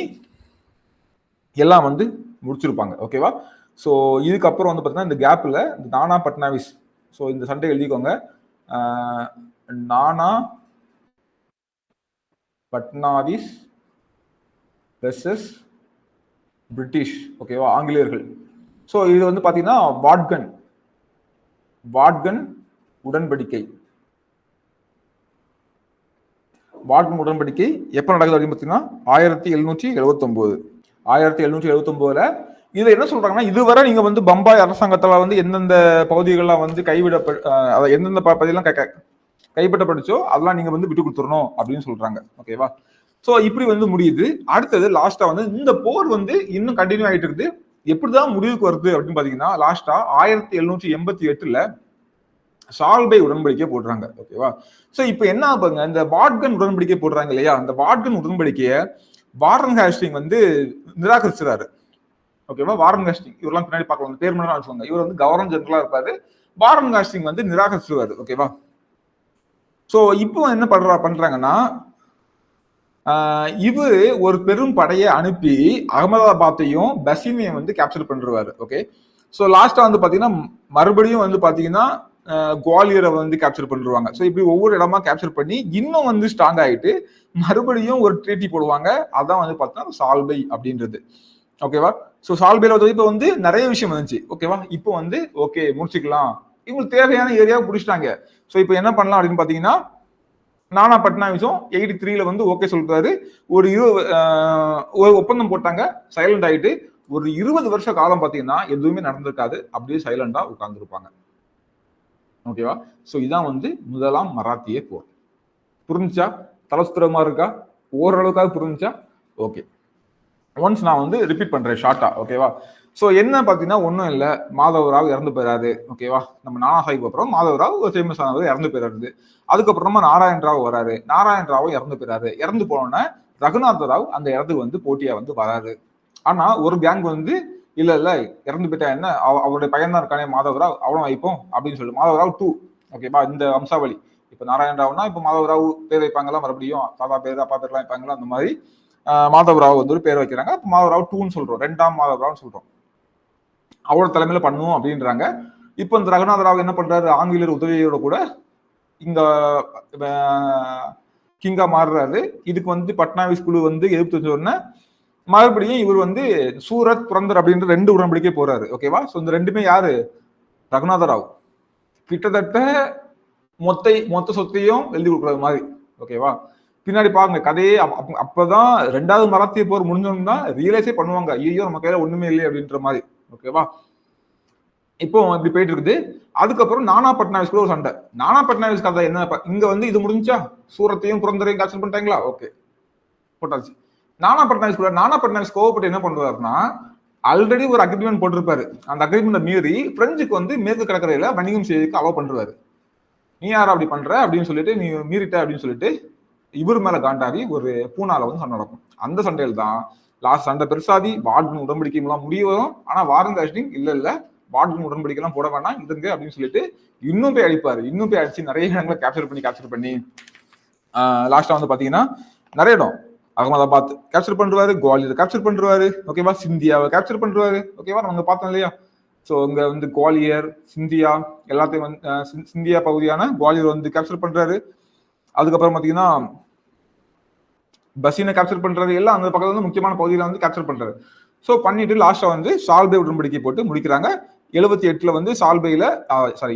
எல்லாம் வந்து முடிச்சிருப்பாங்க. ஓகேவா, ஸோ இதுக்கப்புறம் வந்து பாத்தீங்கன்னா இந்த கேப்ல இந்த நானா பட்னாவிஸ், ஸோ இந்த சண்டை எழுதிக்கோங்க, நானா பட்னாவிஸ் வெர்சஸ் பிரிட்டிஷ். ஓகேவா, ஆங்கிலேயர்கள். ஸோ இது வந்து பாத்தீங்கன்னா வாட்கன் உடன்படிக்கை. வாட்கன் உடன்படிக்கை எப்ப நடக்குது அப்படின்னு பாத்தீங்கன்னா 1779. 1779 இதை என்ன சொல்றாங்கன்னா, இதுவரை நீங்க வந்து பம்பாய் அரசாங்கத்தால வந்து எந்தெந்த பகுதிகள்லாம் வந்து எந்தெந்த பகுதியெல்லாம் கைப்பற்றப்பட்டுச்சோ அதெல்லாம் நீங்க வந்து விட்டு கொடுத்துடணும் அப்படின்னு சொல்றாங்க. ஓகேவா, சோ இப்படி வந்து முடியுது. அடுத்தது லாஸ்டா வந்து இந்த போர் வந்து இன்னும் கண்டினியூ ஆயிட்டு இருக்குது. எப்படிதான் முடிவுக்கு வருது அப்படின்னு பாத்தீங்கன்னா லாஸ்டா 1788 சால்பை உடன்படிக்கை போடுறாங்க. ஓகேவா, சோ இப்ப என்ன ஆகுங்க, இந்த வாட்கன் உடன்படிக்கை போடுறாங்க இல்லையா, அந்த வாட்கன் உடன்படிக்கையை வாரன் ஹேஸ்டிங் வந்து நிராகரிச்சுறாரு. ஓகேவா, வாரன் ஹேஸ்டிங் இவரெல்லாம் பின்னாடி பார்க்கலாம், பேர் மட்டும் வச்சுக்கோங்க. இவர் வந்து கவர்னர் ஜெனரலா இருப்பாரு. வாரன் ஹேஸ்டிங் வந்து நிராகரிச்சுவாரு. ஓகேவா, சோ இப்போ என்ன பண்றாங்கன்னா இவரு ஒரு பெரும் படையை அனுப்பி அகமதாபாத்தையும் பசிமையும் வந்து கேப்சர் பண்ணிருவாரு. ஓகே, சோ லாஸ்டா வந்து பாத்தீங்கன்னா மறுபடியும் வந்து பாத்தீங்கன்னா குவாலியரை வந்து கேப்சர் பண்ணிருவாங்க. ஸோ இப்படி ஒவ்வொரு இடமா கேப்சர் பண்ணி இன்னும் வந்து ஸ்ட்ராங் ஆயிட்டு மறுபடியும் ஒரு ட்ரீட்டி போடுவாங்க. அதான் வந்து பார்த்தீங்கன்னா சால்பை அப்படின்றது. ஓகேவா, ஸோ சால்பைல வந்து இப்போ வந்து நிறைய விஷயம் வந்துச்சு. ஓகேவா, இப்போ வந்து ஓகே முடிச்சுக்கலாம், இவங்களுக்கு தேவையான ஏரியாவை பிடிச்சிட்டாங்க. ஸோ இப்போ என்ன பண்ணலாம் அப்படின்னு பாத்தீங்கன்னா, நானா பட்னாவிஸும் 83ல வந்து ஓகே சொல்றாரு. ஒரு ஒரு ஒப்பந்தம் போட்டாங்க, சைலண்ட் ஆயிட்டு ஒரு 20 வருஷ காலம் பாத்தீங்கன்னா எதுவுமே நடந்திருக்காது. அப்படியே சைலண்டா உட்கார்ந்துருப்பாங்க. ஓகேவா? ஸோ இதான் வந்து முதலாம் மராத்திய போர். புரிஞ்சுச்சா? தலஸ்திரமா இருக்கா? ஓரளவுக்காவது புரிஞ்சுச்சா? ஓகே. ஒன்ஸ் நான் வந்து ரிப்பீட் பண்றேன் ஷார்ட்டா. ஓகேவா? ஸோ என்ன பாத்தீங்கன்னா ஒன்றும் இல்லை, மாதவராவ் இறந்து போயிறாரு. ஓகேவா? நம்ம நானா சாஹிப் அப்புறம் மாதவராவ் ஒரு ஃபேமஸ் ஆனவர் இறந்து போயிறாரு. அதுக்கப்புறமா நாராயண் ராவ் வராரு. நாராயண் ராவும் இறந்து போயிறாரு. இறந்து போனோன்னே ரகுநாத ராவ் அந்த இடத்துக்கு வந்து போட்டியா வந்து வராரு. ஆனா ஒரு கேங் வந்து இல்ல இல்ல இறந்து போயிட்டா என்ன, அவருடைய பையன் தான் இருக்கானே மாதவராவ், அவனும் வைப்போம் அப்படின்னு சொல்லி மாதவராவ் 2. ஓகேவா? இந்த வம்சாவளி இப்ப நாராயண ராவ்னா இப்ப மாதவராவ் பேர் வைப்பாங்களா, மறுபடியும் தாத்தா பேர் அப்பா பேர்லாம் வைப்பாங்களா, அந்த மாதிரி மாதவராவ் வந்து ஒரு பேர் வைக்கிறாங்க. மாதவராவ் 2ன்னு சொல்றோம், 2ஆம் மாதவராவ்னு சொல்றோம். அவரோட தலைமையில பண்ணுவோம் அப்படின்றாங்க. இப்போ இந்த ரகுநாத ராவ் என்ன பண்றாரு, ஆங்கிலேயர் உதவியோட கூட இங்க கிங்கா மாறுறாரு. இதுக்கு வந்து பட்னாவிஸ் குழு வந்து எதிர்ப்பு தெரிஞ்ச மறுபடியும் இவர் வந்து சூரத் புரந்தர் அப்படின்ற 2 உடன்படிக்கை போறாரு. ஓகேவா? ஸோ இந்த ரெண்டுமே யாரு, ரகுநாத ராவ். கிட்டத்தட்ட மொத்த சொத்தையும் எழுதி கொடுக்குறது மாதிரி. ஓகேவா? பின்னாடி பாருங்க கதையே அப்பதான் 2வது மராத்திய போர் முடிஞ்சோம்னு தான் ரியலைஸே பண்ணுவாங்க, ஐயோ நம்ம கையில ஒண்ணுமே இல்லை அப்படின்ற மாதிரி. ஓகேவா? இப்போ இப்படி போயிட்டு இருக்குது. அதுக்கப்புறம் நானா பட்னாவிஸ் ஒரு சண்டை. நானா பட்னாவிஸ் கதை என்ன, இங்க வந்து இது முடிஞ்சா சூரத்தையும் புரந்தரையும் கேப்சர் பண்ணிட்டாங்களா, ஓகே போட்டாச்சு. நானா பட்னாவிஸ் கோவப்பட்டு என்ன பண்றாருன்னா, ஆல்ரெடி ஒரு அக்ரிமெண்ட் போட்டிருப்பாரு. அந்த அக்ரிமெண்ட் மீறி பிரெஞ்சுக்கு வந்து மேற்கு கடற்கரையில வணிகம் செய்யறதுக்கு அலோவ் பண்றாரு. நீ யாரா அப்படி பண்ற அப்படின்னு சொல்லிட்டு, நீ மீறிட்ட அப்படின்னு சொல்லிட்டு இவர் மேல காண்டாவி ஒரு பூனால வந்து சண்டை நடக்கும். அந்த சண்டையில் தான் லாஸ்ட் சண்டை பெருசாதி வார்டன் உடன்படிக்கை எல்லாம் முடிய வரும். ஆனா வாரன் காஸ்டிங் இல்ல வார்டன் உடன்படிக்கை எல்லாம் போட வேணாம் இதுங்க அப்படின்னு சொல்லிட்டு இன்னும் போய் அடிப்பாரு. இன்னும் போய் அடிச்சு நிறைய இடங்களை கேப்சர் பண்ணி லாஸ்டா வந்து பாத்தீங்கன்னா நிறைய இடம் அகமதாபாத் கேப்சர் பண்றாரு, குவாலியர் கேப்சர் பண்றாரு. ஓகேவா? சிந்தியாவை கேப்சர் பண்றாரு. ஓகேவா? நம்ம பார்த்தோம் இல்லையா? ஸோ இங்க வந்து குவாலியர், சிந்தியா எல்லாத்தையும் வந்து சிந்தியா பகுதியான குவாலியர் வந்து கேப்சர் பண்றாரு. அதுக்கப்புறம் பாத்தீங்கன்னா பசீனை கேப்சர் பண்றாரு. எல்லாம் அந்த பக்கத்துல வந்து முக்கியமான பகுதியில வந்து கேப்சர் பண்றாரு. ஸோ பண்ணிட்டு லாஸ்டா வந்து சால்பே உடன்படிக்கை போட்டு முடிக்கிறாங்க. 78ல வந்து சால்பேல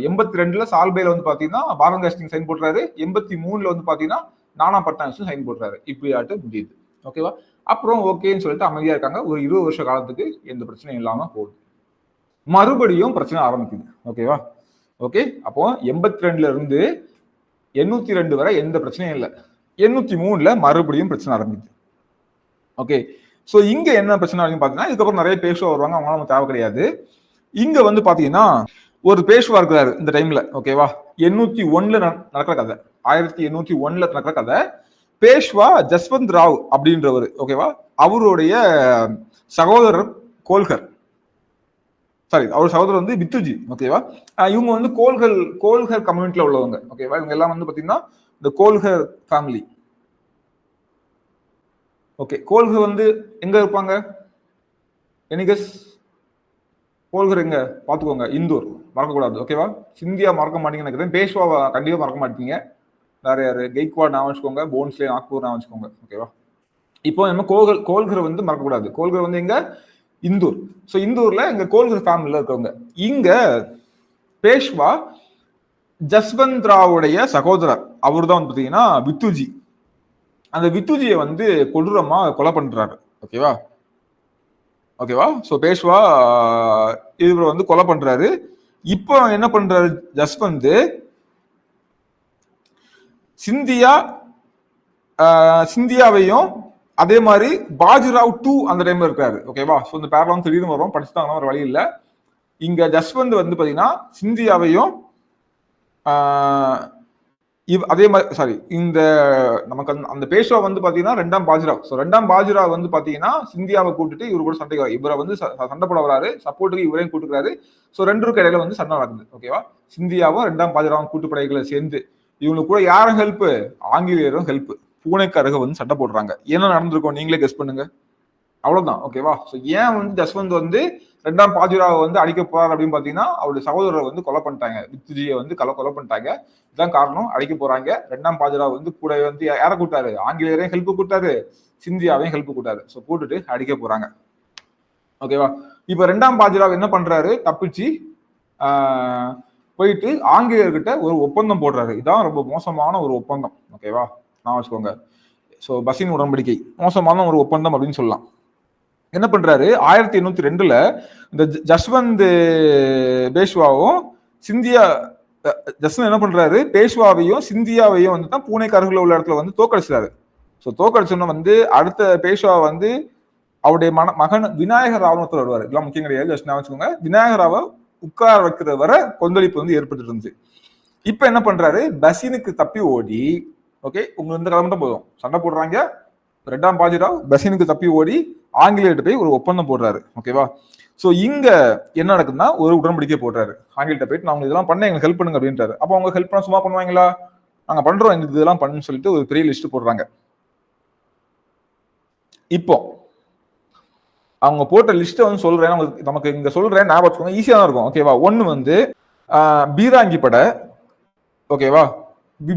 82ல சால்பேல வந்து பாத்தீங்கன்னா வாரன் காஸ்டிங் சைன் போடுறாரு. 83ல வந்து பாத்தீங்கன்னா நானா பட்னாவிஸ் சைன் போடுறாரு. இப்படி ஆட்டு முடியுது. ஓகேவா? அப்புறம் ஓகேன்னு சொல்லிட்டு அமைதியா இருக்காங்க. ஒரு 20 வருஷ காலத்துக்கு எந்த பிரச்சனையும் இல்லாம போகுது. மறுபடியும் பிரச்சனை ஆரம்பிக்குது. ஓகேவா? ஓகே. அப்போ 82ல இருந்து 802 வரை எந்த பிரச்சனையும் இல்லை. 803ல மறுபடியும் பிரச்சனை ஆரம்பிக்குது. ஓகே. சோ இங்க என்ன பிரச்சனை அப்படின்னு பாத்தீங்கன்னா, இதுக்கப்புறம் நிறைய பேஷ்வா வருவாங்க, அவங்க நமக்கு தேவை கிடையாது. இங்க வந்து பாத்தீங்கன்னா ஒரு பேஷ்வா இருக்கிறாரு இந்த டைம்ல. ஓகேவா? 801ல நடக்கிற கதை, 1801ல நடக்கிற கதை. பேஷ்வா ஜஸ்வந்த் ராவ் அப்படின்றவர். ஓகேவா? அவருடைய சகோதரர் கோல்கர், அவர் சகோதரர் வந்து வித்துஜி. ஓகேவா? இவங்க வந்து கோல்கர் கம்யூனிட்டில உள்ளவங்க. ஓகேவா? இவங்க எல்லாம் வந்து பாத்தீங்கன்னா இந்த கோல்கர் ஃபேமிலி. ஓகே. கோல்கர் வந்து எங்க இருப்பாங்க? எனிகஸ் கோல்கர் எங்க பாத்துக்கோங்க, இந்தூர். மறக்கக்கூடாது. ஓகேவா? சிந்தியா மறக்க மாட்டீங்கன்னு நினைக்கிறேன். பேஷ்வா கண்டிப்பா மறக்க மாட்டீங்க. வேற யாரு? கெய்க்வாட் நான் வச்சுக்கோங்க, போன்ஸ்லே நாக்பூர் நான் வச்சுக்கோங்க. ஓகேவா? இப்போ நம்ம கோல்கர் வந்து மறக்கக்கூடாது. கோல்கர் வந்து எங்க? இந்தூர். ஸோ இந்தூர்ல எங்க கோல்கர் ஃபேமிலியில இருக்கவங்க. இங்க பேஷ்வா ஜஸ்வந்த் ராவுடைய சகோதரர் அவர் தான் வந்து பாத்தீங்கன்னா வித்துஜி. அந்த வித்துஜியை வந்து கொடூரமா கொலை பண்றாரு. ஓகேவா? ஓகேவா? சோ பேஷ்வா இவர் வந்து கொலை பண்றாரு. இப்போ என்ன பண்றாரு ஜஸ்வந்த், சிந்தியாவையும் அதே மாதிரி பாஜிராவ் 2 அந்த டைம்ல இருக்காரு. ஓகேவா? சோ இந்த பேர்லாம் திடீர்னு வரும், படிச்சுட்டாங்கன்னா ஒரு வழி இல்லை. இங்க ஜஸ்வந்த் வந்து பாத்தீங்கன்னா சிந்தியாவையும் அதே மாதிரி இந்த நமக்கு அந்த பேஷ்வா வந்து பாத்தீங்கன்னா 2ஆம் பாஜிராவ். ஸோ 2ஆம் பாஜிராவ் வந்து பாத்தீங்கன்னா சிந்தியாவை கூட்டிட்டு இவரு கூட சண்டைக்கு வர, இவரை வந்து சண்டை போட வராரு, சப்போர்ட்டுக்கு இவரையும் கூட்டுக்கிறாரு. ஸோ 2 இடையில வந்து சண்டை நடக்குது. ஓகேவா? சிந்தியாவும் 2ஆம் பாஜிராவும் கூட்டுப்படைகளை சேர்ந்து இவங்களுக்கு கூட யாரும் ஹெல்ப், ஆங்கிலேயரும் ஹெல்ப், பூனைக்கு அருக வந்து சண்டை போடுறாங்க. என்ன நடந்திருக்கும் நீங்களே கெஸ் பண்ணுங்க. அவ்வளவுதான். ஓகேவா? ஸோ ஏன் வந்து ஜஸ்வந்த் வந்து 2ஆம் பாஜிராவை வந்து அடிக்க போறாரு அப்படின்னு பாத்தீங்கன்னா, அவருடைய சகோதரரை வந்து கொலை பண்ணிட்டாங்க, வித்துஜியை வந்து கொலை பண்ணிட்டாங்க. இதுதான் காரணம். அடிக்க போறாங்க. 2ஆம் பாஜிராவ் வந்து கூட வந்து யாரை கூட்டாரு, ஆங்கிலேயரையும் ஹெல்ப் கூட்டாரு, சிந்தியாவையும் ஹெல்ப் கூட்டாரு. ஸோ கூட்டுட்டு அடிக்க போறாங்க. ஓகேவா? இப்ப 2ஆம் பாஜிராவ் என்ன பண்றாரு, தப்பிச்சு போயிட்டு ஆங்கிலேயர்கிட்ட ஒரு ஒப்பந்தம் போடுறாரு. இதான் ரொம்ப மோசமான ஒரு ஒப்பந்தம். ஓகேவா, நான் வச்சுக்கோங்க. ஸோ பசின் உடன்படிக்கை மோசமான ஒரு ஒப்பந்தம் அப்படின்னு சொல்லலாம். என்ன பண்றாரு, 1802 இந்த ஜஸ்வந்த் பேஷ்வாவும் சிந்தியா ஜஸ்வந்த் என்ன பண்றாரு, பேஷ்வாவையும் சிந்தியாவையும் வந்து தான் பூனேக்கு அருகில் உள்ள இடத்துல வந்து தோக்கடிச்சாரு. ஸோ தோக்கடிச்சோன்னா வந்து அடுத்த பேஷ்வா வந்து அவருடைய மகன் விநாயகர் ராவணத்தில் வருவார். இதெல்லாம் முக்கியம் கிடையாது, ஜஸ்ட் நான் வச்சுக்கோங்க. விநாயகராவை உட்கார வைக்கிற வர கொந்தளிப்பு வந்து ஏற்பட்டு இருந்துச்சு. இப்ப என்ன பண்றாரு, பசீனுக்கு தப்பி ஓடி, ஓகே உங்களுக்கு இந்த கிளம்ப போதும், சண்டை போடுறாங்க. ரெண்டாம் பாஜிராவ் பசீனுக்கு தப்பி ஓடி ஆங்கிலேயர்கிட்ட போய் ஒரு ஒப்பந்தம் போடுறாரு. ஓகேவா, ஸோ இங்க என்ன நடக்குதுன்னா ஒரு உடன்படிக்கை போடுறாரு. ஆங்கிலேயர்கிட்ட போயிட்டு நான் இதெல்லாம் பண்ண எங்களுக்கு ஹெல்ப் பண்ணுங்க அப்படின்றாரு. அப்போ அவங்க ஹெல்ப் பண்ண சும்மா பண்ணுவாங்களா, நாங்க பண்றோம் எங்களுக்கு இதெல்லாம் பண்ணுன்னு சொல்லிட்டு ஒரு பெரிய லிஸ்ட் போடுறாங்க. இப்போ அவங்க போட்ட லிஸ்ட்டை வந்து சொல்றேன், நமக்கு இங்க சொல்றேன், ஞாபகம் வச்சுக்கோங்க, ஈஸியா தான் இருக்கும். ஓகேவா, ஒன்னு வந்து பீராங்கி படை, ஓகேவா,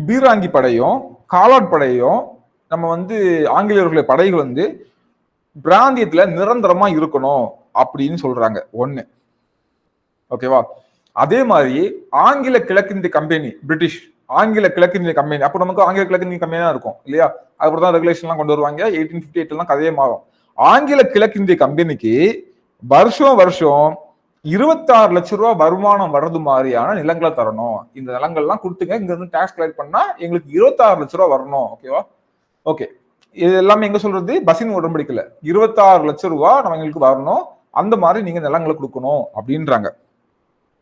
பீராங்கி படையும் காலாட் படையும் நம்ம வந்து ஆங்கிலேயர்களுடைய படைகள் வந்து பிராந்தியத்துல நிரந்தரமா இருக்கணும் அப்படின்னு சொல்றாங்க. ஒண்ணு, ஓகேவா. அதே மாதிரி ஆங்கில கிழக்கிந்திய கம்பெனி, பிரிட்டிஷ் ஆங்கில கிழக்கிந்திய கம்பெனி, அப்போ நமக்கு ஆங்கில கிழக்கிந்திய கம்பெனி தான் இருக்கும் இல்லையா, அதுக்கப்புறம் தான் ரெகுலேஷன் எல்லாம் கொண்டு வருவாங்க. 1858 கதையே மாறும். ஆங்கில கிழக்கிந்திய கம்பெனிக்கு வருஷம் 26 லட்சம் ரூபாய் வருமானம் வர்றது மாதிரியான நிலங்களை தரணும். இந்த நிலங்கள்லாம் கொடுத்துங்க, இங்க இருந்து டாக்ஸ் கலெக்ட் பண்ணா எங்களுக்கு 26 லட்சம் ரூபாய் வரணும். ஓகேவா, ஓகே. இது எல்லாமே எங்க சொல்றது, பசின் உடன்படிக்கல 26 லட்சம் ரூபாய் நம்ம எங்களுக்கு வரணும், அந்த மாதிரி நீங்க நிலங்களை கொடுக்கணும் அப்படின்றாங்க.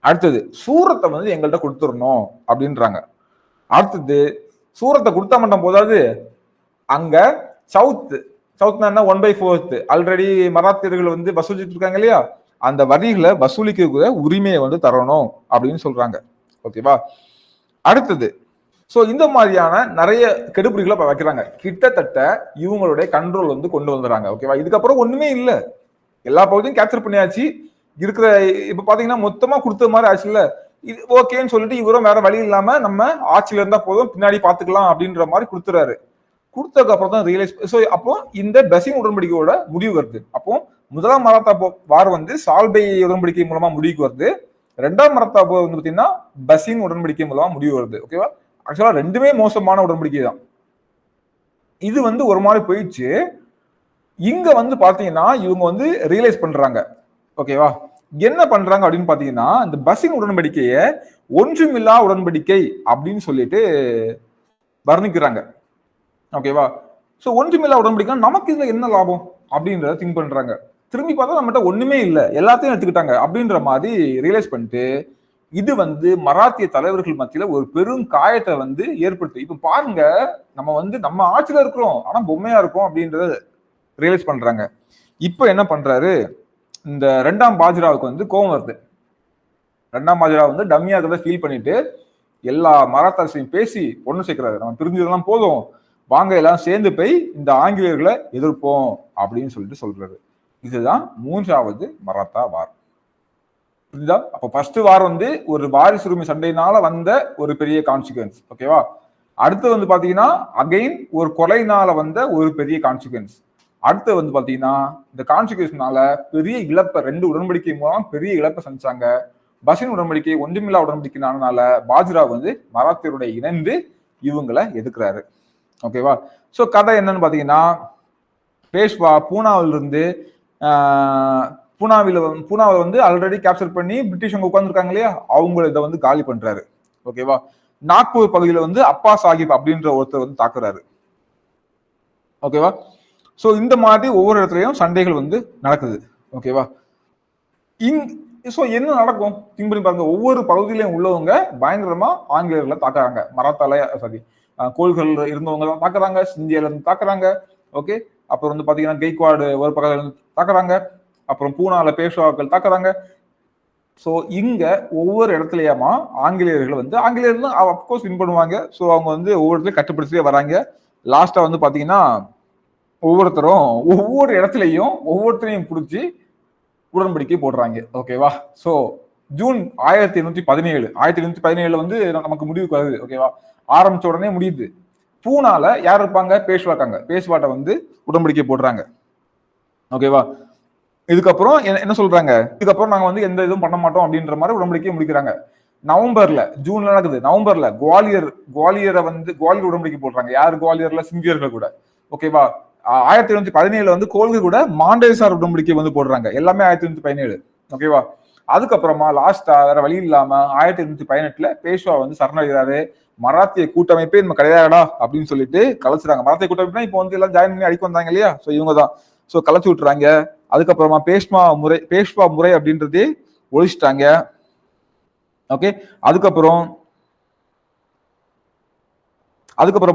அடுத்தது சூரத்தை வந்து எங்கள்கிட்ட கொடுத்துடணும் அப்படின்றாங்க. அடுத்தது சூரத்தை கொடுத்தா மட்டும் போதாது, அங்க சவுத்னா 1/4 ஆல்ரெடி மராத்தியர்கள் வந்து வசூலிச்சுட்டு இருக்காங்க இல்லையா, அந்த வரிகளை வசூலிக்க உரிமையை வந்து தரணும் அப்படின்னு சொல்றாங்க. ஓகேவா, அடுத்தது சோ இந்த மாதிரியான நிறைய கெடுபிடிகளை வைக்கிறாங்க. கிட்டத்தட்ட இவங்களுடைய கண்ட்ரோல் வந்து கொண்டு வந்துடுறாங்க. ஓகேவா, இதுக்கப்புறம் ஒண்ணுமே இல்லை, எல்லா பகுதியும் கேப்சர் பண்ணியாச்சு. இருக்கிற இப்ப பாத்தீங்கன்னா மொத்தமா கொடுத்த மாதிரி ஆச்சு இல்ல, இது ஓகேன்னு சொல்லிட்டு இவரும் வேற வழி இல்லாம நம்ம ஆட்சியில இருந்தா போதும், பின்னாடி பாத்துக்கலாம் அப்படின்ற மாதிரி கொடுத்துறாரு. கொடுத்ததுக்கு அப்புறம் தான் ரியலைஸ். ஸோ அப்போ இந்த பசின் உடன்படிக்கையோட முடிவு வருது. அப்போ முதலாம் மராத்தா வார் வந்து சால்பை உடன்படிக்கை மூலமா முடிவுக்கு வருது. ரெண்டாம் மராத்தா போர் வந்து பாத்தீங்கன்னா பசின் உடன்படிக்கை மூலமா முடிவு வருது. ஓகேவா, ஆக்சுவலா ரெண்டுமே மோசமான உடன்படிக்கை தான். இது வந்து ஒரு மாதிரி போயிடுச்சு. இங்க வந்து பாத்தீங்கன்னா இவங்க வந்து ரியலைஸ் பண்றாங்க. ஓகேவா, என்ன பண்றாங்க அப்படின்னு பாத்தீங்கன்னா, இந்த பசின் உடன்படிக்கைய ஒன்றுமில்லா உடன்படிக்கை அப்படின்னு சொல்லிட்டு வர்ணிக்கிறாங்க. ஓகேவா, சோ ஒன்றுமில்லா உடன்படிக்கை நமக்கு இதுல என்ன லாபம் அப்படின்றத திங்க் பண்றாங்க. திரும்பி பார்த்தா நம்மகிட்ட ஒண்ணுமே இல்லை, எல்லாத்தையும் எடுத்துக்கிட்டாங்க அப்படின்ற மாதிரி ரியலைஸ் பண்ணிட்டு இது வந்து மராத்திய தலைவர்கள் மத்தியில ஒரு பெரும் காயத்தை வந்து ஏற்படுத்து. இப்ப பாருங்க, நம்ம வந்து நம்ம ஆட்சியில இருக்கிறோம், ஆனா பொம்மையா இருக்கும் அப்படின்றத ரியலைஸ் பண்றாங்க. இப்ப என்ன பண்றாரு, இந்த ரெண்டாம் பாஜிராவுக்கு வந்து கோபம் வருது. ரெண்டாம் பாஜிராவ் வந்து டம்மியா அதை ஃபீல் பண்ணிட்டு எல்லா மராத்தாசையும் பேசி ஒண்ணு சேர்க்கிறாரு. நம்ம பிரிஞ்சதெல்லாம் போதும், வாங்க எல்லாம் சேர்ந்து போய் இந்த ஆங்கிலேயர்களை எதிர்ப்போம் அப்படின்னு சொல்லிட்டு சொல்றாரு. இதுதான் 3வது மராத்தா வார். புரியுதா? அப்ப ஃபர்ஸ்ட் வார் வந்து ஒரு வாரிசுரிமை சண்டையினால வந்த ஒரு பெரிய கான்சிக்வன்ஸ். ஓகேவா, அடுத்து வந்து பாத்தீங்கன்னா அகைன் ஒரு கொலைனால வந்த ஒரு பெரிய கான்சிக்வன்ஸ். அடுத்து வந்து பாத்தீங்கன்னா இந்த கான்சிக்வன்ஸ்னால பெரிய இழப்பை, 2 உடன்படிக்கை மூலம் பெரிய இழப்பை சந்திச்சாங்க. பசின் உடன்படிக்கை ஒன்றுமில்லா உடன்படிக்கைனால பாஜிராவ் வந்து மராத்தியருடைய இணைந்து இவங்களை எதிர்க்கிறாரு. ஓகேவா, சோ கதை என்னன்னு பாத்தீங்கன்னா, பேஷ்வா பூனாவில இருந்து பூனாவை வந்து ஆல்ரெடி கேப்சர் பண்ணி பிரிட்டிஷ் அங்க உட்கார்ந்துருக்காங்க இல்லையா, அவங்க இதை வந்து காலி பண்றாரு. ஓகேவா, நாக்பூர் பகுதியில வந்து அப்பா சாஹிப் அப்படின்ற ஒருத்தர் வந்து தாக்குறாரு. ஓகேவா, சோ இந்த மாதிரி ஒவ்வொரு இடத்துலயும் சண்டைகள் வந்து நடக்குது. ஓகேவா, சோ என்ன நடக்கும் திங்க் பண்ணி பாருங்க. ஒவ்வொரு பகுதியிலையும் உள்ளவங்க பயங்கரமா ஆங்கிலேயர்களை தாக்குறாங்க. மராத்தால சாரி கோள்கள் இருந்தவங்க தான் தாக்குறாங்க, சிந்தியால இருந்து தாக்குறாங்க. ஓகே, அப்புறம் வந்து பாத்தீங்கன்னா கெய்க்வாடு ஒரு பக்கத்துல தாக்குறாங்க, அப்புறம் பூனால பேஷ்வாக்கள் தாக்குறாங்க. ஸோ இங்க ஒவ்வொரு இடத்துலயாமா ஆங்கிலேயர்கள் வந்து ஆங்கிலேயர்கள் அப்கோர்ஸ் வின் பண்ணுவாங்க. ஸோ அவங்க வந்து ஒவ்வொருத்தரையும் கட்டுப்படுத்தியே வராங்க. லாஸ்டா வந்து பாத்தீங்கன்னா ஒவ்வொருத்தரும் ஒவ்வொரு இடத்துலையும் ஒவ்வொருத்தரையும் பிடிச்சி உடன்படிக்கை போடுறாங்க. ஓகேவா, ஸோ ஜூன் 1817 வந்து நமக்கு முடிவுக்கு வருது. ஓகேவா, ஆரம்பிச்ச உடனே முடியுது. பூனால யார் இருப்பாங்க, பேஷ்வாக்காங்க. பேஷ்வாட்ட வந்து உடன்படிக்கை போடுறாங்க. ஓகேவா, இதுக்கப்புறம் என்ன சொல்றாங்க, இதுக்கப்புறம் நாங்க வந்து எந்த இதுவும் பண்ண மாட்டோம் அப்படின்ற மாதிரி உடன்படிக்கையை முடிக்கிறாங்க. நவம்பர்ல, ஜூன்ல நடக்குது. நவம்பர்ல குவாலியரை வந்து குவாலியர் உடன்படிக்கை போடுறாங்க. யாரு குவாலியர்ல? சிங்கியர்கள் கூட. ஓகேவா? 1717 வந்து கோல்கு கூட மாண்டேசார் உடன்படிக்கை வந்து போடுறாங்க. எல்லாமே 1717. ஓகேவா? அதுக்கப்புறமா லாஸ்டா வேற வழி இல்லாம 1818 பேஷ்வா வந்து சரணடைகிறாரு. மராத்திய கூட்டமைப்பே நம்ம கிடையாதுடா அப்படின்னு சொல்லிட்டு கலைச்சுறாங்க. மராத்திய கூட்டமைப்புனா இப்போ வந்து எல்லாம் ஜாயின் பண்ணி அடிக்க வந்தாங்க இல்லையா? ஸோ இவங்க தான். ஸோ கலைச்சு விட்டுறாங்க. அதுக்கப்புறமா பேஷ்வா முறை அப்படின்றதே ஒழிச்சிட்டாங்க. ஓகே. அதுக்கப்புறம்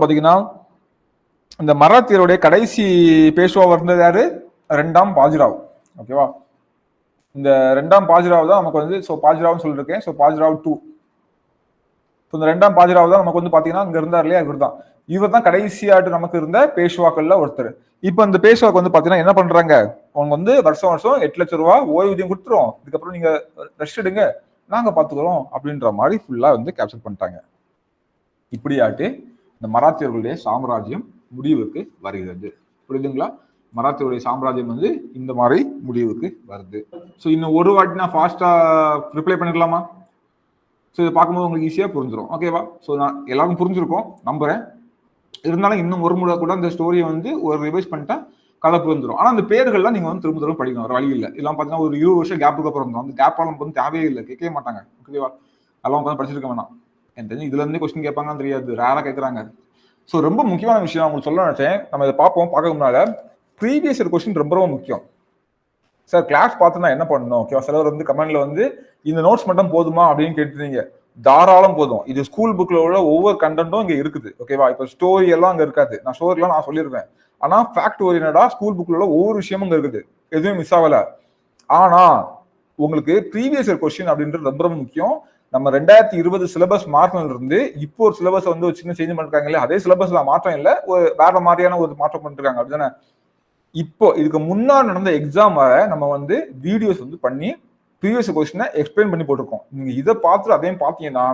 பாத்தீங்கன்னா இந்த மராத்தியருடைய கடைசி பேஷ்வா இருந்தது யாரு? 2ஆம் பாஜிராவ். ஓகேவா? இந்த 2ஆம் பாஜிராவ் தான் நமக்கு வந்து பாஜிராவ்னு சொல்லிருக்கேன். பாஜிராவ் 2. இந்த 2ஆம் பாஜிராவ் தான் நமக்கு வந்து பாத்தீங்கன்னா இங்க இருந்தார் இல்லையா? இவர் தான் கடைசியாட்டு நமக்கு இருந்த பேஷ்வாக்கள்ல ஒருத்தர். இப்ப இந்த பேஷ்வாக்கு வந்து பாத்தீங்கன்னா என்ன பண்றாங்க? அவங்க வந்து வருஷம் 8 லட்சம் ரூபாய் ஓய்வூதியம் கொடுத்துரும். இதுக்கப்புறம் நீங்க ரெஸ்ட் எடுங்க, நாங்க பாத்துக்கிறோம் அப்படின்ற மாதிரி ஃபுல்லா வந்து கேப்சர் பண்ணிட்டாங்க. இப்படியாட்டு இந்த மராத்தியர்களுடைய சாம்ராஜ்யம் முடிவுக்கு வருகிறது. புரியுதுங்களா? மராத்தியருடைய சாம்ராஜ்யம் வந்து இந்த மாதிரி முடிவுக்கு வருது. ஸோ இன்னும் ஒரு வாட்டி நான் ஃபாஸ்டா ரிப்ளை பண்ணிக்கலாமா? ஸோ இதை பார்க்கும்போது உங்களுக்கு ஈஸியா புரிஞ்சிடும். ஓகேவா? ஸோ நான் எல்லாருக்கும் புரிஞ்சிருக்கோம் நம்புறேன். இருந்தாலும் இன்னும் ஒரு முறை கூட அந்த ஸ்டோரியை வந்து ஒரு ரிவைஸ் பண்ணிட்டா கதை புரிஞ்சிடும். ஆனா அந்த பேர்கள்லாம் நீங்க வந்து திரும்ப படிக்கணும். ஒரு வழி இல்லை. இதெல்லாம் பார்த்தீங்கன்னா ஒரு 20 வருஷம் கேப்புக்கு அப்புறம் அந்த கேப்பால வந்து தேவையே இல்லை, கேட்கவே மாட்டாங்க. ஓகேவா? அதெல்லாம் உட்காந்து படிச்சிருக்க வேணாம். எனக்கு தெரிஞ்சு இதுல இருந்தே கொஸ்டின் கேட்பாங்கன்னு தெரியாது, ரேரா கேட்கறாங்க. ஸோ ரொம்ப முக்கியமான விஷயம் உங்களுக்கு சொல்ல நினைச்சேன். நம்ம இதை பார்ப்போம். பார்க்க முன்னால ப்ரீவியஸ் இயர் கொஸ்டின் ரொம்ப ரொம்ப முக்கியம். சார் கிளாஸ் பார்த்து நான் என்ன பண்ணணும்? ஓகேவா? சிலர் வந்து கமெண்ட்ல வந்து இந்த நோட்ஸ் மட்டும் போதுமா அப்படின்னு கேட்டுருந்தீங்க. தாராளம் போதும். இது ஸ்கூல் புக்ல உள்ள ஒவ்வொரு கண்டென்ட்டும் இங்க இருக்குது. ஓகேவா? இப்ப ஸ்டோரி எல்லாம் அங்க இருக்காது. நான் ஸ்டோரிலாம் நான் சொல்லிருவேன். ஆனா ஃபேக்ட் ஓரியன்டா ஸ்கூல் புக்ல உள்ள ஒவ்வொரு விஷயமும் இங்க இருக்குது. எதுவும் மிஸ் ஆகல. ஆனா உங்களுக்கு ப்ரீவியஸ் இயர் கொஸ்டின் அப்படின்றது ரொம்ப ரொம்ப முக்கியம். நம்ம 2020 சிலபஸ் மாற்றினதுல இருந்து இப்போ ஒரு சிலபஸ் வந்து ஒரு சின்ன சேஞ்ச் பண்ணிருக்காங்க இல்லையா? அதே சிலபஸ்ல மாற்றம் இல்லை, ஒரு வேற மாதிரியான ஒரு மாற்றம் பண்ணிருக்காங்க. அப்படிதானே? இப்போ இதுக்கு முன்னாடி நடந்த எக்ஸாம் வர நம்ம வந்து வீடியோஸ் வந்து பண்ணி ப்ரீவியஸ் கொஸ்டினை எக்ஸ்பிளைன் பண்ணி போட்டிருக்கோம். நீங்க இதை பார்த்துட்டு அதையும் பார்த்தீங்கன்னா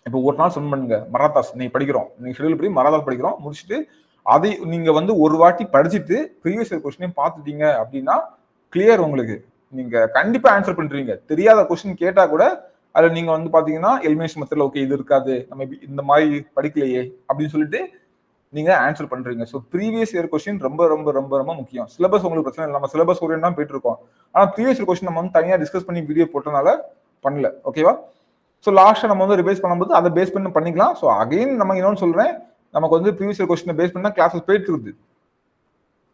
இப்போ ஒரு நாள் சொன்ன பண்ணுங்க மராத்தாஸ் நீங்க படிக்கிறோம், நீங்க ஷெடியூல் படி மராத்தாஸ் படிக்கிறோம், முடிச்சுட்டு அதை நீங்க வந்து ஒரு வாட்டி படிச்சுட்டு ப்ரீவியஸ் கொஸ்டினையும் பார்த்துட்டீங்க அப்படின்னா கிளியர். உங்களுக்கு நீங்க கண்டிப்பா ஆன்சர் பண்றீங்க. தெரியாத கொஸ்டின் கேட்டா கூட அதுல நீங்க வந்து பாத்தீங்கன்னா எலிமினேஷன் மெத்தட்ல ஓகே இது இருக்காது, நம்ம இந்த மாதிரி படிக்கலையே அப்படின்னு சொல்லிட்டு நீங்க ஆன்சர் பண்றீங்க. ஸோ ப்ரீவியஸ் இயர் கொஸ்டின் ரொம்ப ரொம்ப ரொம்ப ரொம்ப முக்கியம். சிலபஸ் உங்களுக்கு பிரச்சனை இல்லை, நம்ம சிலபஸ் ஓரியன்ட் தான் போயிட்டு இருக்கோம். ஆனா ப்ரீவியஸ் இயர் கொஸ்டின் நம்ம வந்து தனியா டிஸ்கஸ் பண்ணி வீடியோ போட்டனால பண்ணல. ஓகேவா? ஸோ லாஸ்ட்டாக நம்ம வந்து ரிவைஸ் பண்ணும்போது அதை பேஸ் பண்ணி பண்ணிக்கலாம். ஸோ அகைன் நம்ம இன்னொன்று சொல்றேன், நமக்கு வந்து ப்ரீவியஸ் இயர் கொஸ்டினை பேஸ் பண்ணா கிளாஸஸ் போயிட்டு இருக்குது.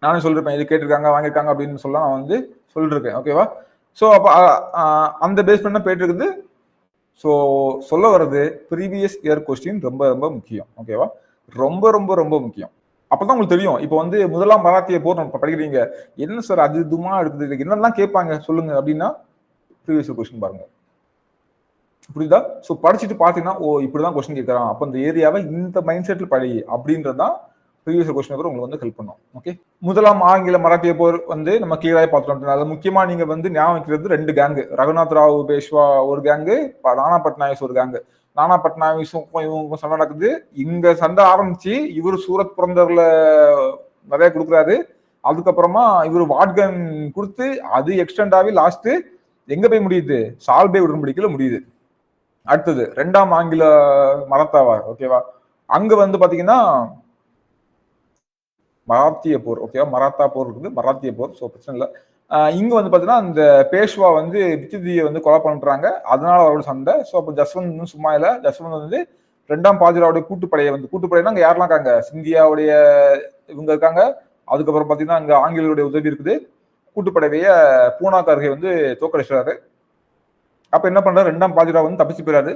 நானே சொல்லிருப்பேன் இது கேட்டிருக்காங்க வாங்கியிருக்காங்க அப்படின்னு சொல்ல நான் வந்து சொல்லிருக்கேன். ஓகேவா? ஸோ அப்போ அந்த பேஸ் பண்ண போயிட்டு இருக்குது. ஸோ சொல்ல வர்றது ப்ரீவியஸ் இயர் கொஸ்டின் ரொம்ப ரொம்ப முக்கியம். ஓகேவா? ரொம்ப ரொம்ப ரொம்ப முக்கியம். அப்பதான் உங்களுக்கு தெரியும். இப்போ வந்து முதலாம் மராத்திய போர் நம்ம படிக்கிறீங்க, என்ன சார் அது இதுமா இருக்குது, என்னெல்லாம் கேட்பாங்க சொல்லுங்க அப்படின்னா ப்ரீவியஸ் இயர் கொஸ்டின் பாருங்க. புரியுதா? ஸோ படிச்சுட்டு பார்த்தீங்கன்னா ஓ இப்படிதான் கொஸ்டின் கேட்கறான், அப்போ இந்த ஏரியாவை இந்த மைண்ட் செட்ல படி அப்படின்றதான் ப்ரீவியஸ் கொஸ்டின் கூட உங்களுக்கு வந்து ஹெல்ப் பண்ணும். ஓகே. முதலாம் ஆங்கில மராத்திய போர் வந்து நம்ம கிளியராக பார்த்துட்டோம். அது முக்கியமா நீங்க வந்து ஞாபகம் வைக்கிறது 2 கேங்கு, ரகுநாத் ராவ் பேஷ்வா ஒரு கேங்கு, நானா பட்நாயஸ் ஒரு கேங்கு. நானா பட்நாயஸும் இவங்க சண்டை நடக்குது. இங்க சண்டை ஆரம்பிச்சு இவர் சூரத் புரந்தர்ல நிறைய கொடுக்குறாரு. அதுக்கப்புறமா இவர் வாட்கன் கொடுத்து அது எக்ஸ்டெண்ட் ஆகி லாஸ்ட் எங்க போய் முடியுது? சால்பே உடன்படிக்கையில முடியுது. அடுத்தது 2ஆம் ஆங்கில மராத்தாவார். ஓகேவா? அங்க வந்து பாத்தீங்கன்னா மராத்திய போர். ஓகேவா? மராத்தா போர் இருக்குது, மராத்திய போர். ஸோ பிரச்சனை இல்லை. இங்க வந்து பாத்தீங்கன்னா இந்த பேஷ்வா வந்து பிச்சிதியை வந்து கொலை பண்றாங்க, அதனால அவரோட சண்டை. ஸோ அப்போ ஜஸ்வந்த் சும்மா இல்லை. ஜஸ்வந்த் வந்து 2ஆம் பாஜிராவுடைய கூட்டுப்படையை வந்து கூட்டுப்படைனா அங்க யாரெல்லாம் இருக்காங்க? சிந்தியாவுடைய இவங்க இருக்காங்க. அதுக்கப்புறம் பாத்தீங்கன்னா அங்க ஆங்கிலேயருடைய உதவி இருக்குது. கூட்டுப்படைவைய பூனாக்கு அருகே வந்து தோக்கடிச்சாரு. அப்ப என்ன பண்றாரு? 2ஆம் பாஜிராவ் வந்து தப்பிச்சு போயிறாரு.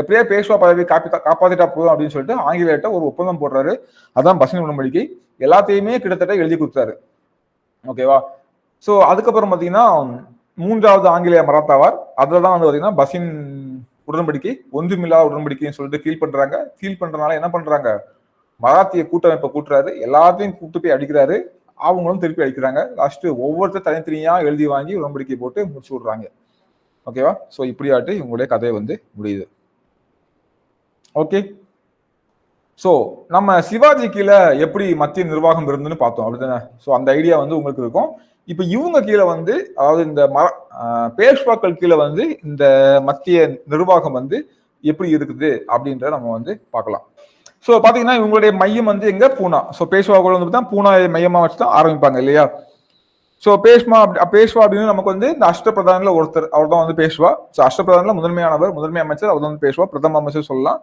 எப்படியே பேஷ்வா பதவி காப்பாத்திட்டா போதும் அப்படின்னு சொல்லிட்டு ஆங்கிலேயர்கிட்ட ஒரு ஒப்பந்தம் போடுறாரு. அதான் பசின் உடன்படிக்கை. எல்லாத்தையுமே கிட்டத்தட்ட எழுதி கொடுத்தாரு. ஓகேவா? சோ அதுக்கப்புறம் பாத்தீங்கன்னா 3வது ஆங்கிலேய மராத்தாவார். அதுலதான் வந்து பாத்தீங்கன்னா பசின் உடன்படிக்கை ஒன்றுமில்லா உடன்படிக்கைன்னு சொல்லிட்டு ஃபீல் பண்றாங்க. ஃபீல் பண்றதுனால என்ன பண்றாங்க? மராத்திய கூட்டமைப்பை கூட்டுறாரு, எல்லாத்தையும் கூட்டு போய் அடிக்கிறாரு. அவங்களும் திருப்பி அடிக்கிறாங்க. லாஸ்ட் ஒவ்வொருத்தர் தனித்தனியா எழுதி வாங்கி உடன்படிக்கை போட்டு முடிச்சு விடுறாங்க. ஓகேவா? சோ இப்படியாட்டு இவங்களுடைய கதை வந்து முடியுது. ஓகே. சோ நம்ம சிவாஜி கீழே எப்படி மத்திய நிர்வாகம் இருந்துன்னு பார்த்தோம். அப்படித்தானே? சோ அந்த ஐடியா வந்து உங்களுக்கு இருக்கும். இப்ப இவங்க கீழே வந்து, அதாவது இந்த பேஷ்வாக்கள் கீழே வந்து இந்த மத்திய நிர்வாகம் வந்து எப்படி இருக்குது அப்படின்றத நம்ம வந்து பார்க்கலாம். ஸோ பாத்தீங்கன்னா இவங்களுடைய மையம் வந்து எங்க, பூனா. ஸோ பேஷ்வாக்கள் வந்து பூனா மையமா வச்சு தான் ஆரம்பிப்பாங்க இல்லையா. ஸோ பேஷ்வா அப்படின்னு நமக்கு வந்து இந்த அஷ்டபிரதானில் ஒருத்தர், அவர் தான் வந்து பேஷ்வா. ஸோ அஷ்டபிரதானில் முதன்மையானவர், முதன்மை அமைச்சர், அவர் தான் வந்து பேஷ்வா, பிரதம அமைச்சர் சொல்லலாம்.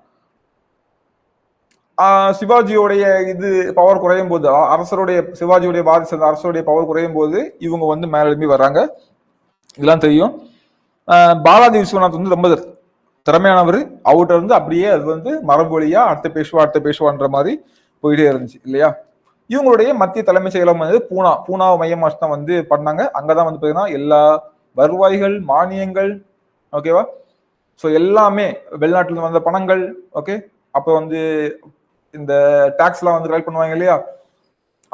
சிவாஜியோடைய இது பவர் குறையும் போது, அரசருடைய சிவாஜியுடைய வாரிசு அரசருடைய பவர் குறையும் போது இவங்க வந்து மேலெழும்பி வர்றாங்க, இதெல்லாம் தெரியும். பாலாஜி விஸ்வநாத் வந்து ரொம்ப திறமையானவர். அவர்கிட்ட வந்து அப்படியே அது வந்து மரபு வழியா அடுத்த பேசுவான்ற மாதிரி போயிட்டே இருந்துச்சு இல்லையா. இவங்களுடைய மத்திய தலைமை செயலம் வந்து பூனாவை மையமா தான் வந்து பண்ணாங்க. அங்கதான் வந்து பாத்தீங்கன்னா எல்லா வருவாய்கள், மானியங்கள், ஓகேவா, ஸோ எல்லாமே வெளிநாட்டுல இருந்து வந்த பணங்கள், ஓகே, அப்போ வந்து இந்த டாக்ஸ் எல்லாம் வந்து கலெக்ட் பண்ணுவாங்க இல்லையா,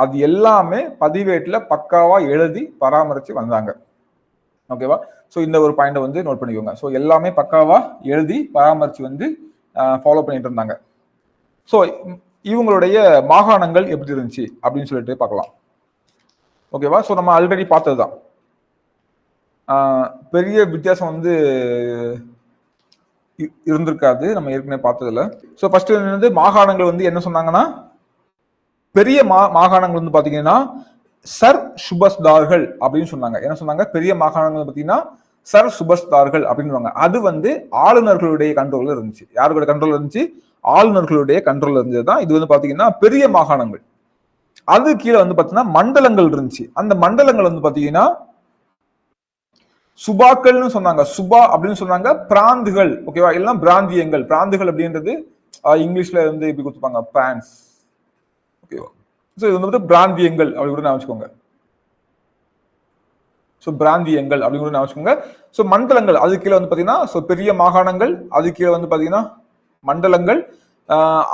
அது எல்லாமே பதிவேட்டுல பக்காவா எழுதி பராமரிச்சு வந்தாங்க, ஓகேவா. ஸோ இந்த ஒரு பாயிண்ட் வந்து நோட் பண்ணிக்கோங்க. ஸோ எல்லாமே பக்காவா எழுதி பராமரிச்சு வந்து ஃபாலோ பண்ணிட்டு இருந்தாங்க. ஸோ இவங்களுடைய மாகாணங்கள் எப்படி இருந்துச்சு அப்படின்னு சொல்லிட்டு பார்க்கலாம், ஓகேவா. ஸோ நம்ம ஆல்ரெடி பார்த்ததுதான், பெரிய வித்தியாசம் வந்து இருந்திருக்காது, நம்ம ஏற்கனவே பார்த்ததுல. ஸோ ஃபர்ஸ்ட் வந்து மாகாணங்கள் வந்து என்ன சொன்னாங்கன்னா, பெரிய மாகாணங்கள் வந்து பாத்தீங்கன்னா சர் சுபஸ்தார்கள் அப்படின்னு சொன்னாங்க. என்ன சொன்னாங்க, பெரிய மாகாணங்கள் பாத்தீங்கன்னா சர் சுபஸ்தார்கள் அப்படின்னு. அது வந்து ஆளுநர்களுடைய கண்ட்ரோல்ல இருந்துச்சு. யாருடைய கண்ட்ரோல் இருந்துச்சு, ஆளுநர்களுடைய கண்ட்ரோல் இருந்ததுதான் இது வந்து பாத்தீங்கன்னா பெரிய மாகாணங்கள். அது கீழே வந்து பாத்தீங்கன்னா மண்டலங்கள் இருந்துச்சு. அந்த மண்டலங்கள் வந்து பாத்தீங்கன்னா சுபாக்கள்னு சொன்னாங்க. சுபா அப்படின்னு சொன்னாங்க, பிராந்துகள், ஓகேவா, எல்லாம் பிராந்தியங்கள். பிராந்துகள் அப்படின்றது இங்கிலீஷ்ல வந்து இப்படி கொடுத்துப்பாங்க, பிரான்ஸ், ஓகேவா. ஸோ இது வந்து பிராந்தியங்கள் அப்படி கூட நினைச்சுக்கோங்க. ஸோ பிராந்தியங்கள் அப்படி கூட நினைச்சுக்கோங்க. ஸோ மண்டலங்கள் அது கீழே வந்து பாத்தீங்கன்னா, ஸோ பெரிய மாகாணங்கள், அது கீழே வந்து பாத்தீங்கன்னா மண்டலங்கள்.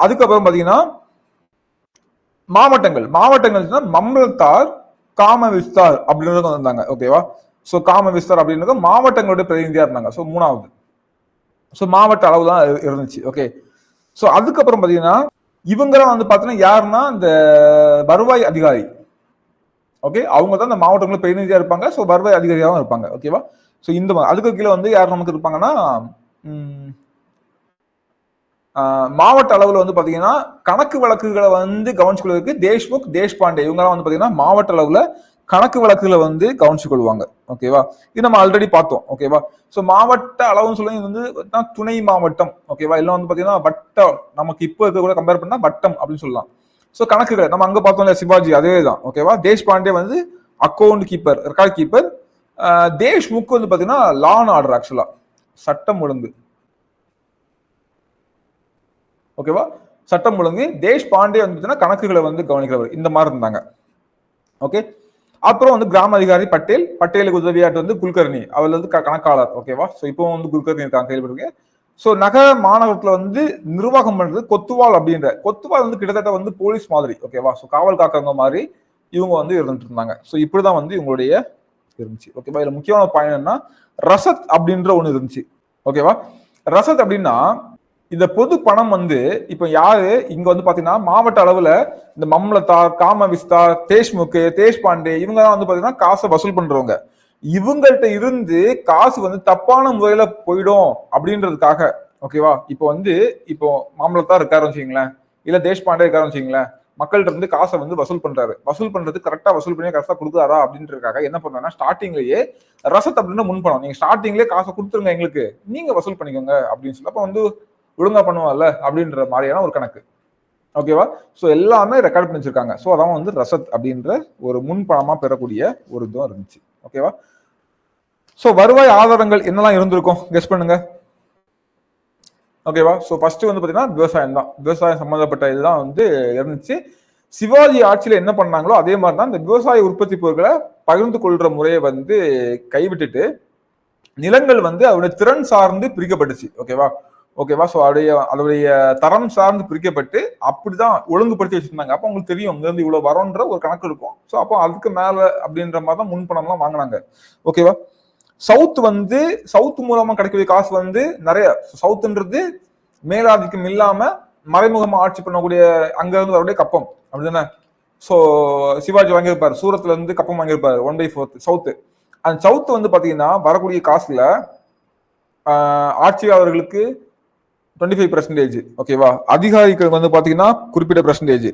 அதுக்கப்புறம் பாத்தீங்கன்னா மாவட்டங்கள். மாவட்டங்கள் மம்லத்தார், காம விஸ்தார் அப்படின்றது வந்தாங்க, ஓகேவா. ஸோ காம விஸ்தார் அப்படின்றது மாவட்டங்களுடைய பிரதிநிதியா இருந்தாங்க. ஸோ மூணாவது, ஸோ மாவட்ட அளவு தான் இருந்துச்சு, ஓகே. ஸோ அதுக்கப்புறம் பாத்தீங்கன்னா இவங்கெல்லாம் வந்து பாத்தீங்கன்னா யாருன்னா இந்த வருவாய் அதிகாரி, ஓகே, அவங்க தான் இந்த மாவட்டங்களும் பிரதிநிதியா இருப்பாங்க. ஸோ வருவாய் அதிகாரியாகவும் இருப்பாங்க, ஓகேவா. ஸோ இந்த அதுக்கு கீழே வந்து யார் நமக்கு இருப்பாங்கன்னா, மாவட்ட அளவுல வந்து பாத்தீங்கன்னா கணக்கு வழக்குகளை வந்து கவனிச்சுக்கொள்வதற்கு தேஷ்முக், தேஷ்பாண்டே இவங்கெல்லாம் வந்து பாத்தீங்கன்னா மாவட்ட அளவுல கணக்கு வழக்குகளை வந்து கவனிச்சு கொள்வாங்க, ஓகேவா. இது நம்ம ஆல்ரெடி பார்த்தோம், ஓகேவா. ஸோ மாவட்ட அளவுன்னு சொல்லி வந்து துணை மாவட்டம், ஓகேவா. எல்லாம் வந்து பாத்தீங்கன்னா வட்டம், நமக்கு இப்போ இருக்க கூட கம்பேர் பண்ணா வட்டம் அப்படின்னு சொல்லலாம். ஸோ கணக்குகளை நம்ம அங்க பார்த்தோம் இல்லையா, சிவாஜி அதே தான், ஓகேவா. தேஷ்பாண்டே வந்து account keeper, record keeper. Deshmukh வந்து பாத்தீங்கன்னா லா அண்ட் ஆர்டர், ஆக்சுவலா சட்டம் ஒழுங்கு, ஓகேவா, சட்டம் ஒழுங்கு. தேஷ்பாண்டே வந்து கணக்குகளை வந்து கவனிக்கிறவர், இந்த மாதிரி இருந்தாங்க, ஓகே. அப்புறம் வந்து கிராம அதிகாரி பட்டேல், பட்டேலுக்கு உதவியாட்டு வந்து குல்கர்னி, அவர் வந்து கணக்காளர், ஓகேவா. ஸோ இப்போ வந்து குல்கர்னி இருக்காங்க, கேள்விப்பட்டிருக்கேன். ஸோ நகர மாநகரத்துல வந்து நிர்வாகம் பண்றது கொத்துவால் அப்படின்ற, கொத்துவால் வந்து கிட்டத்தட்ட வந்து போலீஸ் மாதிரி, ஓகேவா. ஸோ காவல் காக்கிறவங்க மாதிரி இவங்க வந்து இருந்துட்டு இருந்தாங்க. ஸோ இப்படிதான் வந்து இவங்களுடைய இருந்துச்சு, ஓகேவா. இதுல முக்கியமான பாயிண்ட் என்ன, ரசத் அப்படின்ற ஒண்ணு இருந்துச்சு, ஓகேவா. ரசத் அப்படின்னா இந்த பொது பணம் வந்து இப்ப யாரு இங்க வந்து பாத்தீங்கன்னா மாவட்ட அளவுல இந்த மம்லத்தார், காம விஸ்தார், தேஷ்முக், தேஷ்பாண்டே இவங்க தான் வந்து பாத்தீங்கன்னா காசை வசூல் பண்றவங்க. இவங்கள்ட்ட இருந்து காசு வந்து தப்பான முறையில போயிடும் அப்படின்றதுக்காக, ஓகேவா. இப்போ மாமலத்தார் இருக்காருன்னு வச்சுக்கீங்களேன், இல்ல தேஷ்பாண்டே இருக்காருன்னு வச்சுக்கீங்களேன், மக்கள்கிட்ட இருந்து காசை வந்து வசூல் பண்றாரு. வசூல் பண்றது கரெக்டா வசூல் பண்ணி கரெக்டா கொடுக்குறாரா அப்படின்றதுக்காக என்ன பண்றாங்கன்னா ஸ்டார்டிங்லயே ரசத் அப்படின்னு முன்பணம், நீங்க ஸ்டார்டிங்லயே காசை கொடுத்துருங்க எங்களுக்கு, நீங்க வசூல் பண்ணிக்கோங்க அப்படின்னு சொல்லி அப்ப வந்து ஒழுங்கா பண்ணுவாங்கல்ல அப்படின்ற மாதிரியான ஒரு கணக்கு, ஓகேவா. ஸோ எல்லாமே ரெக்கார்ட் பண்ணி வச்சிருக்காங்க. ஸோ அதான் வந்து ரசத் அப்படின்ற ஒரு முன்பணமா பெறக்கூடிய ஒரு இதுவும் இருந்துச்சு, ஓகேவா. ஸோ வருவாய் ஆதாரங்கள் என்னெல்லாம் இருந்திருக்கும் கெஸ் பண்ணுங்க, ஓகேவா. ஸோ ஃபர்ஸ்ட் வந்து பாத்தீங்கன்னா விவசாயம் தான், விவசாயம் சம்பந்தப்பட்ட இதுதான் வந்து இருந்துச்சு. சிவாஜி ஆட்சியில என்ன பண்ணாங்களோ அதே மாதிரி தான் இந்த விவசாய உற்பத்தி பொருட்களை பகிர்ந்து கொள்ற முறையை வந்து கைவிட்டுட்டு நிலங்கள் வந்து அவருடைய திறன் சார்ந்து பிரிக்கப்பட்டுச்சு, ஓகேவா. ஓகேவா. ஸோ அதோடைய தரம் சார்ந்து பிரிக்கப்பட்டு அப்படிதான் ஒழுங்குபடுத்தி வச்சிருந்தாங்க. அப்போ உங்களுக்கு தெரியும் இங்க இருந்து இவ்வளவு வரோன்ற ஒரு கணக்கு இருக்கும். ஸோ அப்போ அதுக்கு மேல அப்படின்ற மாதிரி தான் முன்பணம்லாம் வாங்கினாங்க, ஓகேவா. சவுத் மூலமா கிடைக்கக்கூடிய காசு வந்து நிறைய, சவுத்ன்றது மேலாதிக்கம் இல்லாம மறைமுகமா ஆட்சி பண்ணக்கூடிய அங்க இருந்து வரக்கூடிய கப்பம் அப்படிதானே, ஸோ சிவாஜி வாங்கியிருப்பாரு, சூரத்ல இருந்து கப்பம் வாங்கியிருப்பாரு 1/4 சவுத்து. அந்த சவுத்து வந்து பாத்தீங்கன்னா வரக்கூடிய காசுல ஆட்சியாளர்களுக்கு 25%, ஓகேவா, அதிகாரிகள் வந்து பாத்தீங்கன்னா குறிப்பிட்ட பெர்சன்டேஜ்,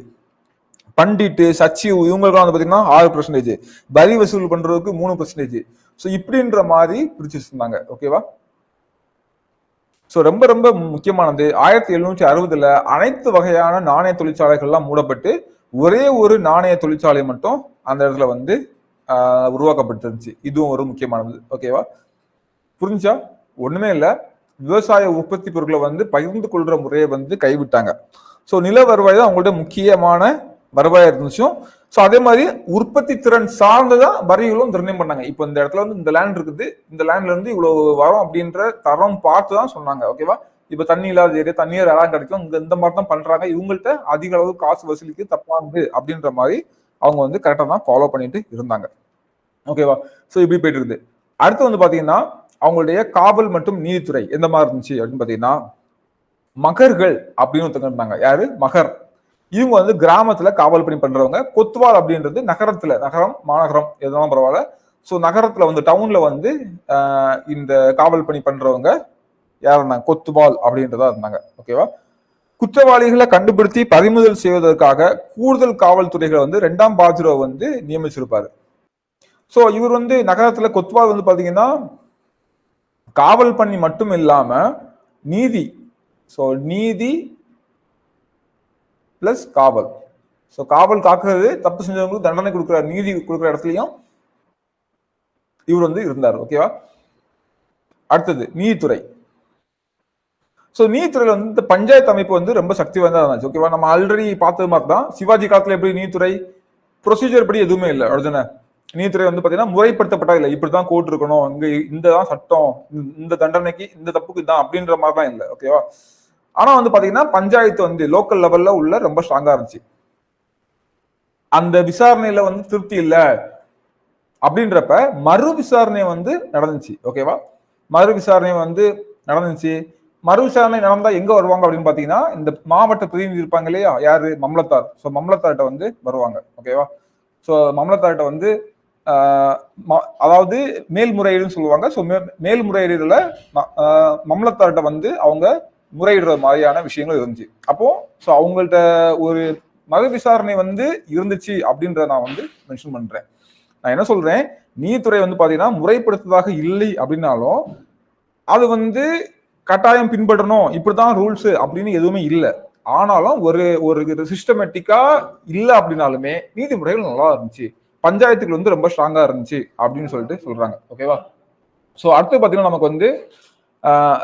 பண்டிட்டு சச்சிவ் இவங்களுக்குலாம் வந்து பாத்தீங்கன்னா 6%, வரி வசூல் பண்றதுக்கு 3%. ஸோ இப்படின்ற மாதிரி பிரிச்சு வச்சிருந்தாங்க, ஓகேவா. ஸோ ரொம்ப ரொம்ப முக்கியமானது 1760 அனைத்து வகையான நாணய தொழிற்சாலைகள்லாம் மூடப்பட்டு ஒரே ஒரு நாணய தொழிற்சாலை மட்டும் அந்த இடத்துல வந்து உருவாக்கப்பட்டிருந்துச்சு. இதுவும் ஒரு முக்கியமானது, ஓகேவா. புரிஞ்சா? ஒண்ணுமே இல்லை, விவசாய உற்பத்தி பொருட்களை வந்து பகிர்ந்து கொள்ற முறையை வந்து கைவிட்டாங்க. ஸோ நில வருவாய் தான் அவங்கள்ட்ட முக்கியமான வருவாயா இருந்துச்சும். ஸோ அதே மாதிரி உற்பத்தி திறன் சார்ந்துதான் வரிகளும் நிர்ணயம் பண்ணாங்க. இப்போ இந்த இடத்துல வந்து இந்த லேண்ட் இருக்குது, இந்த லேண்ட்ல இருந்து இவ்வளவு வரும் அப்படின்ற தரம் பார்த்து தான் சொன்னாங்க, ஓகேவா. இப்ப தண்ணி இல்லாத ஏரியா தண்ணீர் யாரும் கிடைக்கும், இந்த மாதிரி தான் பண்றாங்க, இவங்கள்ட்ட அதிக அளவு காசு வசூலிக்கு தப்பானது அப்படின்ற மாதிரி அவங்க வந்து கரெக்டா தான் ஃபாலோ பண்ணிட்டு இருந்தாங்க, ஓகேவா. ஸோ இப்படி போயிட்டு இருக்குது. அடுத்து வந்து பாத்தீங்கன்னா அவங்களுடைய காவல் மற்றும் நீதித்துறை எந்த மாதிரி இருந்துச்சு அப்படின்னு பாத்தீங்கன்னா, மகர்கள் அப்படின்னு ஒருத்தங்க இருந்தாங்க. யாரு? மகர். இவங்க வந்து கிராமத்துல காவல் பணி பண்றவங்க. கொத்வால் அப்படின்றது நகரத்துல, நகரம் மாநகரம் எதுவும் பரவாயில்ல, ஸோ நகரத்துல வந்து டவுன்ல வந்து இந்த காவல் பணி பண்றவங்க யார் இருந்தாங்க? கொத்துவால் அப்படின்றதா இருந்தாங்க, ஓகேவா. குற்றவாளிகளை கண்டுபிடித்து பறிமுதல் செய்வதற்காக கூடுதல் காவல்துறைகளை வந்து 2ஆம் பாஜ்ரோ வந்து நியமிச்சிருப்பாரு. ஸோ இவர் வந்து நகரத்துல கொத்வால் வந்து பாத்தீங்கன்னா காவல் பண்ணி மட்டும் இல்லாம நீதி, ஸோ நீதி பிளஸ் காவல். ஸோ காவல் காக்குறது, தப்பு செஞ்சவங்களுக்கு தண்டனை கொடுக்குற, நீதி கொடுக்குற இடத்துலயும் இவர் வந்து இருந்தார், ஓகேவா. அடுத்தது நீதித்துறை. ஸோ நீதித்துறையில வந்து இந்த பஞ்சாயத்து அமைப்பு வந்து ரொம்ப சக்தி வாய்ந்தா இருந்துச்சு, ஓகேவா. நம்ம ஆல்ரெடி பார்த்தது மாதிரி தான் சிவாஜி காலத்துல எப்படி நீதித்துறை ப்ரொசீஜர் படி எதுவுமே இல்லை, அப்படிதானே. நீதித்துறை வந்து பாத்தீங்கன்னா முறைப்படுத்தப்பட்டா இல்லை, இப்படிதான் கோர்ட் இருக்கணும், இங்க இந்த சட்டம், இந்த தண்டனைக்கு இந்த தப்புக்கு தான் அப்படின்ற மாதிரி தான் இல்லை, ஓகேவா. ஆனா வந்து பாத்தீங்கன்னா பஞ்சாயத்து வந்து லோக்கல் லெவல்ல உள்ள ரொம்ப ஸ்ட்ராங்கா இருந்துச்சு. அந்த விசாரணையில வந்து திருப்தி இல்ல அப்படின்றப்ப மறு விசாரணை வந்து நடந்துச்சு, ஓகேவா. மறு விசாரணை வந்து நடந்துச்சு. மறு விசாரணை நடந்தா எங்க வருவாங்க அப்படின்னு பாத்தீங்கன்னா, இந்த மாவட்ட பிரதிநிதி இருப்பாங்க இல்லையா, யாரு? மம்லத்தார். ஸோ மம்லத்தார்கிட்ட வந்து வருவாங்க, ஓகேவா. ஸோ மம்லத்தார்கிட்ட வந்து அதாவது மேல்முறையீடுன்னு சொல்லுவாங்க. ஸோ மேல்முறையீடுல மம்லத்தார்கிட்ட வந்து அவங்க முறையிடுற மாதிரியான விஷயங்கள் இருந்துச்சு. அப்போ ஸோ அவங்கள்ட்ட ஒரு மறு விசாரணை வந்து இருந்துச்சு அப்படின்றத நான் வந்து மென்ஷன் பண்றேன். நான் என்ன சொல்றேன், நீதித்துறை வந்து பாத்தீங்கன்னா முறைப்படுத்துவதாக இல்லை அப்படின்னாலும் அது வந்து கட்டாயம் பின்பற்றணும், இப்படிதான் ரூல்ஸ் அப்படின்னு எதுவுமே இல்லை. ஆனாலும் ஒரு ஒரு சிஸ்டமேட்டிக்கா இல்லை அப்படின்னாலுமே நீதிமுறைகள் நல்லா இருந்துச்சு, பஞ்சாயத்துகள் வந்து ரொம்ப ஸ்ட்ராங்கா இருந்துச்சு அப்படின்னு சொல்லிட்டு சொல்றாங்க, ஓகேவா. ஸோ அடுத்து பாத்தீங்கன்னா நமக்கு வந்து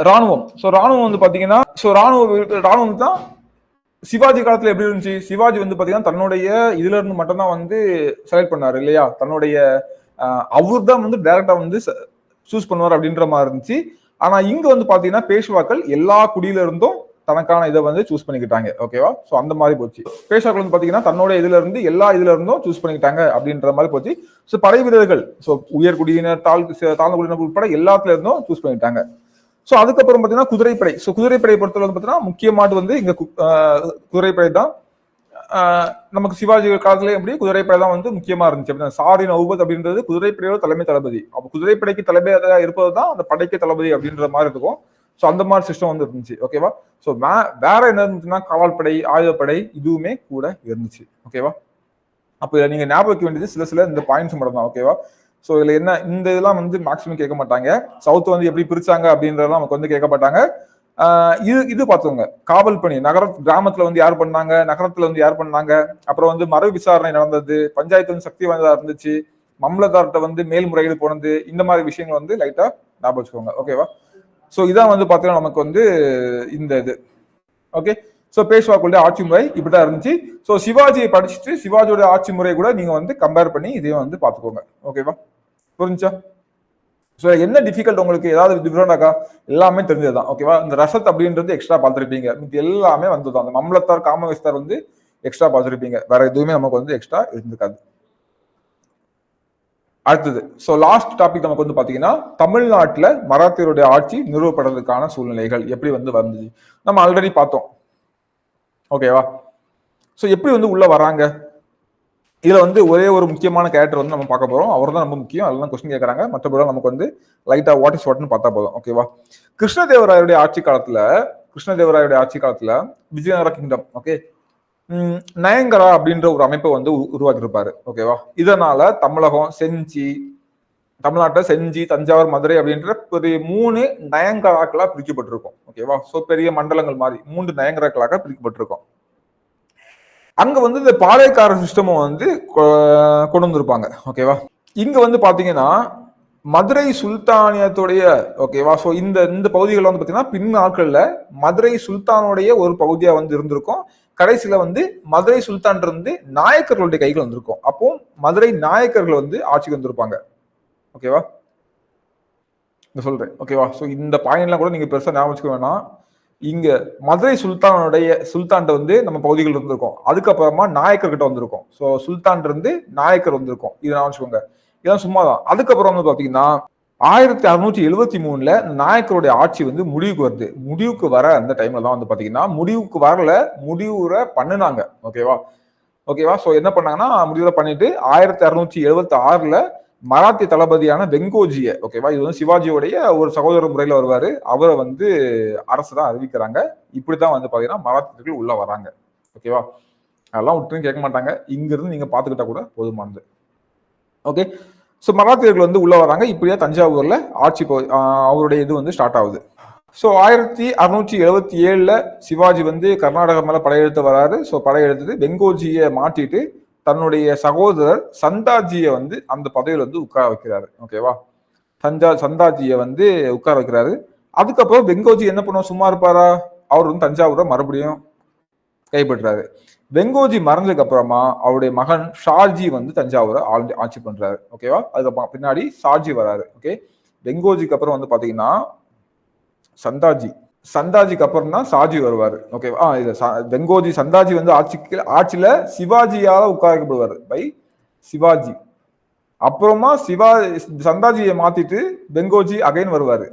ராணுவம். ஸோ ராணுவம் வந்து பாத்தீங்கன்னா ராணுவம் தான் சிவாஜி காலத்துல எப்படி இருந்துச்சு. சிவாஜி வந்து பாத்தீங்கன்னா தன்னுடைய இதுல இருந்து மட்டும்தான் வந்து செலக்ட் பண்ணாரு இல்லையா, தன்னுடைய அவர் தான் வந்து டைரக்டா வந்து சூஸ் பண்ணுவார் அப்படின்ற மாதிரி இருந்துச்சு. ஆனா இங்க வந்து பாத்தீங்கன்னா பேஷ்வாக்கள் எல்லா குடியில இருந்தும் தனக்கான இதை வந்து சூஸ் பண்ணிக்கிட்டாங்க, ஓகேவா. ஸோ அந்த மாதிரி போச்சு. பேஷ்வாக்கள் வந்து பாத்தீங்கன்னா தன்னோட இதுல இருந்து எல்லா இதுல இருந்தும் சூஸ் பண்ணிக்கிட்டாங்க அப்படின்ற மாதிரி போச்சு. ஸோ படை வீரர்கள், ஸோ உயர்குடியினர் தாழ்ந்த குடியினர் உட்பட எல்லாத்துல இருந்தும் சூஸ் பண்ணிக்கிட்டாங்க. ஸோ அதுக்கப்புறம் பாத்தீங்கன்னா குதிரைப்படை. ஸோ குதிரைப்படை பொறுத்தவரை வந்து பாத்தீங்கன்னா முக்கியமானது வந்து இங்க குதிரைப்படை தான். நமக்கு சிவாஜி காலத்துல எப்படி குதிரைப்படை தான் வந்து முக்கியமா இருந்துச்சு. சாரி நௌபத் அப்படின்றது குதிரைப்படையோட தலைமை தளபதி. அப்ப குதிரைப்படைக்கு தலைமையாக இருப்பது தான் அந்த படைக்கு தளபதி அப்படின்ற மாதிரி இருக்கும். ஸோ அந்த மாதிரி சிஸ்டம் வந்து இருந்துச்சு, ஓகேவா. ஸோ வேற என்ன இருந்துச்சுன்னா காவல்படை, ஆயுதப்படை இதுவுமே கூட இருந்துச்சு, ஓகேவா. அப்ப நீங்க ஞாபகம் வைக்க வேண்டியது சில இந்த பாயிண்ட்ஸ் மட்டும் தான், ஓகேவா. ஸோ இதுல என்ன இந்த இதெல்லாம் வந்து மேக்ஸிமம் கேட்க மாட்டாங்க. சவுத் வந்து எப்படி பிரிச்சாங்க அப்படின்றதெல்லாம் நமக்கு வந்து கேட்க மாட்டாங்க. இது பார்த்தவங்க காவல் பணி கிராமத்துல வந்து யார் பண்ணாங்க, நகரத்துல வந்து யார் பண்ணாங்க, அப்புறம் வந்து மறு விசாரணை நடந்தது, பஞ்சாயத்து வந்து சக்தி வாய்ந்ததா இருந்துச்சு, மம்லதார்கிட்ட வந்து மேல்முறையீடு போனது, இந்த மாதிரி விஷயங்கள் வந்து லைட்டா ஞாபகம் வச்சுக்கோங்க, ஓகேவா. ஸோ இதான் வந்து பாத்தீங்கன்னா நமக்கு வந்து இந்த இது, ஓகே. ஸோ பேஷ்வாக்களுடைய ஆட்சி முறை இப்படிதான் இருந்துச்சு. ஸோ சிவாஜியை படிச்சுட்டு சிவாஜியோட ஆட்சி முறை கூட நீங்க வந்து கம்பேர் பண்ணி இதையும் வந்து பாத்துக்கோங்க, ஓகேவா. புரிஞ்சா? ஸோ என்ன டிஃபிகல்ட் உங்களுக்கு ஏதாவது டிஃபரெண்டாக்கா? எல்லாமே தெரிஞ்சதுதான், ஓகேவா. இந்த ரசத் அப்படின்றது எக்ஸ்ட்ரா பார்த்துருப்பீங்க, இது எல்லாமே வந்ததுதான். அந்த மம்லத்தார் காமவிஸ்தார் வந்து எக்ஸ்ட்ரா பார்த்துருப்பீங்க, வேற எதுவுமே நமக்கு வந்து எக்ஸ்ட்ரா இருந்திருக்காது. அடுத்தது ஸோ லாஸ்ட் டாபிக் நமக்கு வந்து பாத்தீங்கன்னா தமிழ்நாட்டுல மராத்தியருடைய ஆட்சி நிறுவப்படுறதுக்கான சூழ்நிலைகள் எப்படி வந்து வந்துச்சு நம்ம ஆல்ரெடி பார்த்தோம், ஓகேவா. ஸோ எப்படி வந்து உள்ள வராங்க, இதுல வந்து ஒரே ஒரு முக்கியமான கேரக்டர் வந்து நம்ம பார்க்க போறோம். அவர் தான் ரொம்ப முக்கியம். அதெல்லாம் கொஸ்டின் கேட்கறாங்க. மற்றபடி நமக்கு வந்து லைட்டா வாட் இஸ் வாட்னு பார்த்தா போதும். ஓகேவா? கிருஷ்ணதேவராயருடைய ஆட்சி காலத்துல விஜயநகர கிங்டம், ஓகே, நயங்கரா அப்படின்ற ஒரு அமைப்பை வந்து உருவாக்கி இருப்பாரு. ஓகேவா? இதனால தமிழ்நாட்டை செஞ்சி, தஞ்சாவூர், மதுரை அப்படின்ற ஒரு 3 நயங்கராக்களா பிரிக்கப்பட்டிருக்கும். ஓகேவா? சோ பெரிய மண்டலங்கள் மாதிரி 3 நயங்கராக்களாக பிரிக்கப்பட்டிருக்கும். அங்க வந்து இந்த பாளையக்கார சிஸ்டமும் வந்து கொண்டு வந்திருப்பாங்க. ஓகேவா? இங்க வந்து பாத்தீங்கன்னா மதுரை சுல்தானியத்துடைய, ஓகேவா, சோ இந்த இந்த பகுதிகள் வந்து பாத்தீங்கன்னா பின் நாட்கள்ல மதுரை சுல்தானுடைய ஒரு பகுதியா வந்து இருந்திருக்கும். கடைசியில வந்து மதுரை சுல்தான் இருந்து நாயக்கர்களுடைய கைகள் வந்திருக்கும். அப்போ மதுரை நாயக்கர்கள் வந்து ஆட்சிக்கு வந்திருப்பாங்க. ஓகேவா? சொல்றேன். ஓகேவா? சோ இந்த பாயிண்ட்லாம் கூட நீங்க பெருசா ஞாபகம் வச்சுக்க வேணாம். இங்க மதுரை சுல்தான் வந்து நம்ம பகுதிகள் இருந்திருக்கும். அதுக்கப்புறமா நாயக்கர் கிட்ட வந்திருக்கும். சோ சுல்தான் இருந்து நாயக்கர் வந்திருக்கும். இதை ஞாபகம் வச்சுக்கோங்க. இதெல்லாம் சும்மாதான். அதுக்கப்புறம் வந்து பாத்தீங்கன்னா 1673ல நாயக்கருடைய ஆட்சி வந்து முடிவுக்கு வருது. முடிவுக்கு வர அந்த டைம்ல தான் வந்து பாத்தீங்கன்னா முடிவுக்கு வரல, முடிவுரை பண்ணுனாங்க. ஓகேவா? சோ என்ன பண்ணாங்கன்னா முடிவுரை பண்ணிட்டு 1676ல மராத்திய தளபதியான வெங்கோஜிய, ஓகேவா, இது வந்து சிவாஜியோடைய ஒரு சகோதர முறையில வருவாரு. அவரை வந்து அரசு தான் அறிவிக்கிறாங்க. இப்படித்தான் வந்து பாத்தீங்கன்னா மராத்தியர்கள் உள்ள வராங்க. ஓகேவா? அதெல்லாம் விட்டுன்னு கேட்க மாட்டாங்க. இங்க இருந்து நீங்க பாத்துக்கிட்டா கூட போதுமானது. ஓகே, ஸோ மராத்தியர்கள் வந்து உள்ள வராங்க. இப்படியே தஞ்சாவூர்ல ஆட்சி அவருடைய இது வந்து ஸ்டார்ட் ஆகுது. ஸோ 1677ல சிவாஜி வந்து கர்நாடகா மேல படையெடுத்து வராரு. ஸோ படையெடுத்து வெங்கோஜியை மாட்டிட்டு தன்னுடைய சகோதரர் சந்தாஜியை வந்து அந்த பதவியில் வந்து உட்கார வைக்கிறாரு. ஓகேவா? சந்தாஜியை வந்து உட்கார வைக்கிறாரு. அதுக்கப்புறம் வெங்கோஜி என்ன பண்ணுவோம், சும்மா இருப்பாரா? அவர் வந்து தஞ்சாவூரை மறுபடியும் கைப்பற்றாரு. வெங்கோஜி மறைஞ்சதுக்கு அப்புறமா அவருடைய மகன் ஷாஜி வந்து தஞ்சாவூரை ஆட்சி பண்றாரு. ஓகேவா? அதுக்கு பின்னாடி ஷாஜி வராரு. ஓகே, வெங்கோஜிக்கு அப்புறம் வந்து பாத்தீங்கன்னா சந்தாஜிக்கு அப்புறம் தான் ஷாஜி வருவாரு. ஓகேவா? வெங்கோஜி சந்தாஜி வந்து ஆட்சியில சிவாஜியால உட்காரப்படுவாரு பை சிவாஜி. அப்புறமா சந்தாஜியை மாத்திட்டு வெங்கோஜி அகைன் வருவாரு.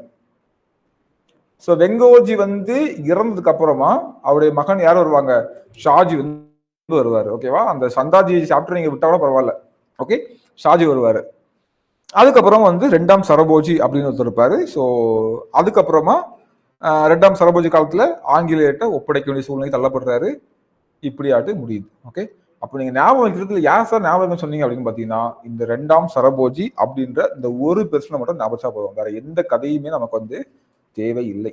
சோ வெங்கோஜி வந்து இறந்ததுக்கு அப்புறமா அவருடைய மகன் யார் வருவாங்க, ஷாஜி வந்து வருவாரு. ஓகேவா? அந்த சந்தாஜி சாப்டர் நீங்க விட்டா கூட பரவாயில்ல. ஓகே, ஷாஜி வருவாரு. அதுக்கப்புறம் வந்து 2ஆம் சரபோஜி அப்படின்னு ஒருத்தர் இருப்பாரு. ஸோ அதுக்கப்புறமா 2ஆம் சரபோஜி காலத்துல ஆங்கிலேயர்கிட்ட ஒப்படைக்க வேண்டிய சூழ்நிலை தள்ளப்படுறாரு. இப்படியாட்டு முடியுது. ஓகே, அப்ப நீங்க ஞாபகம் வைக்கிறதுல யார் சார் ஞாபகம் சொன்னீங்க அப்படின்னு பாத்தீங்கன்னா இந்த 2ஆம் சரபோஜி அப்படின்ற இந்த ஒரு பிரச்சனை மட்டும் ஞாபகம் போதும். வேற எந்த கதையுமே நமக்கு வந்து தேவை இல்லை.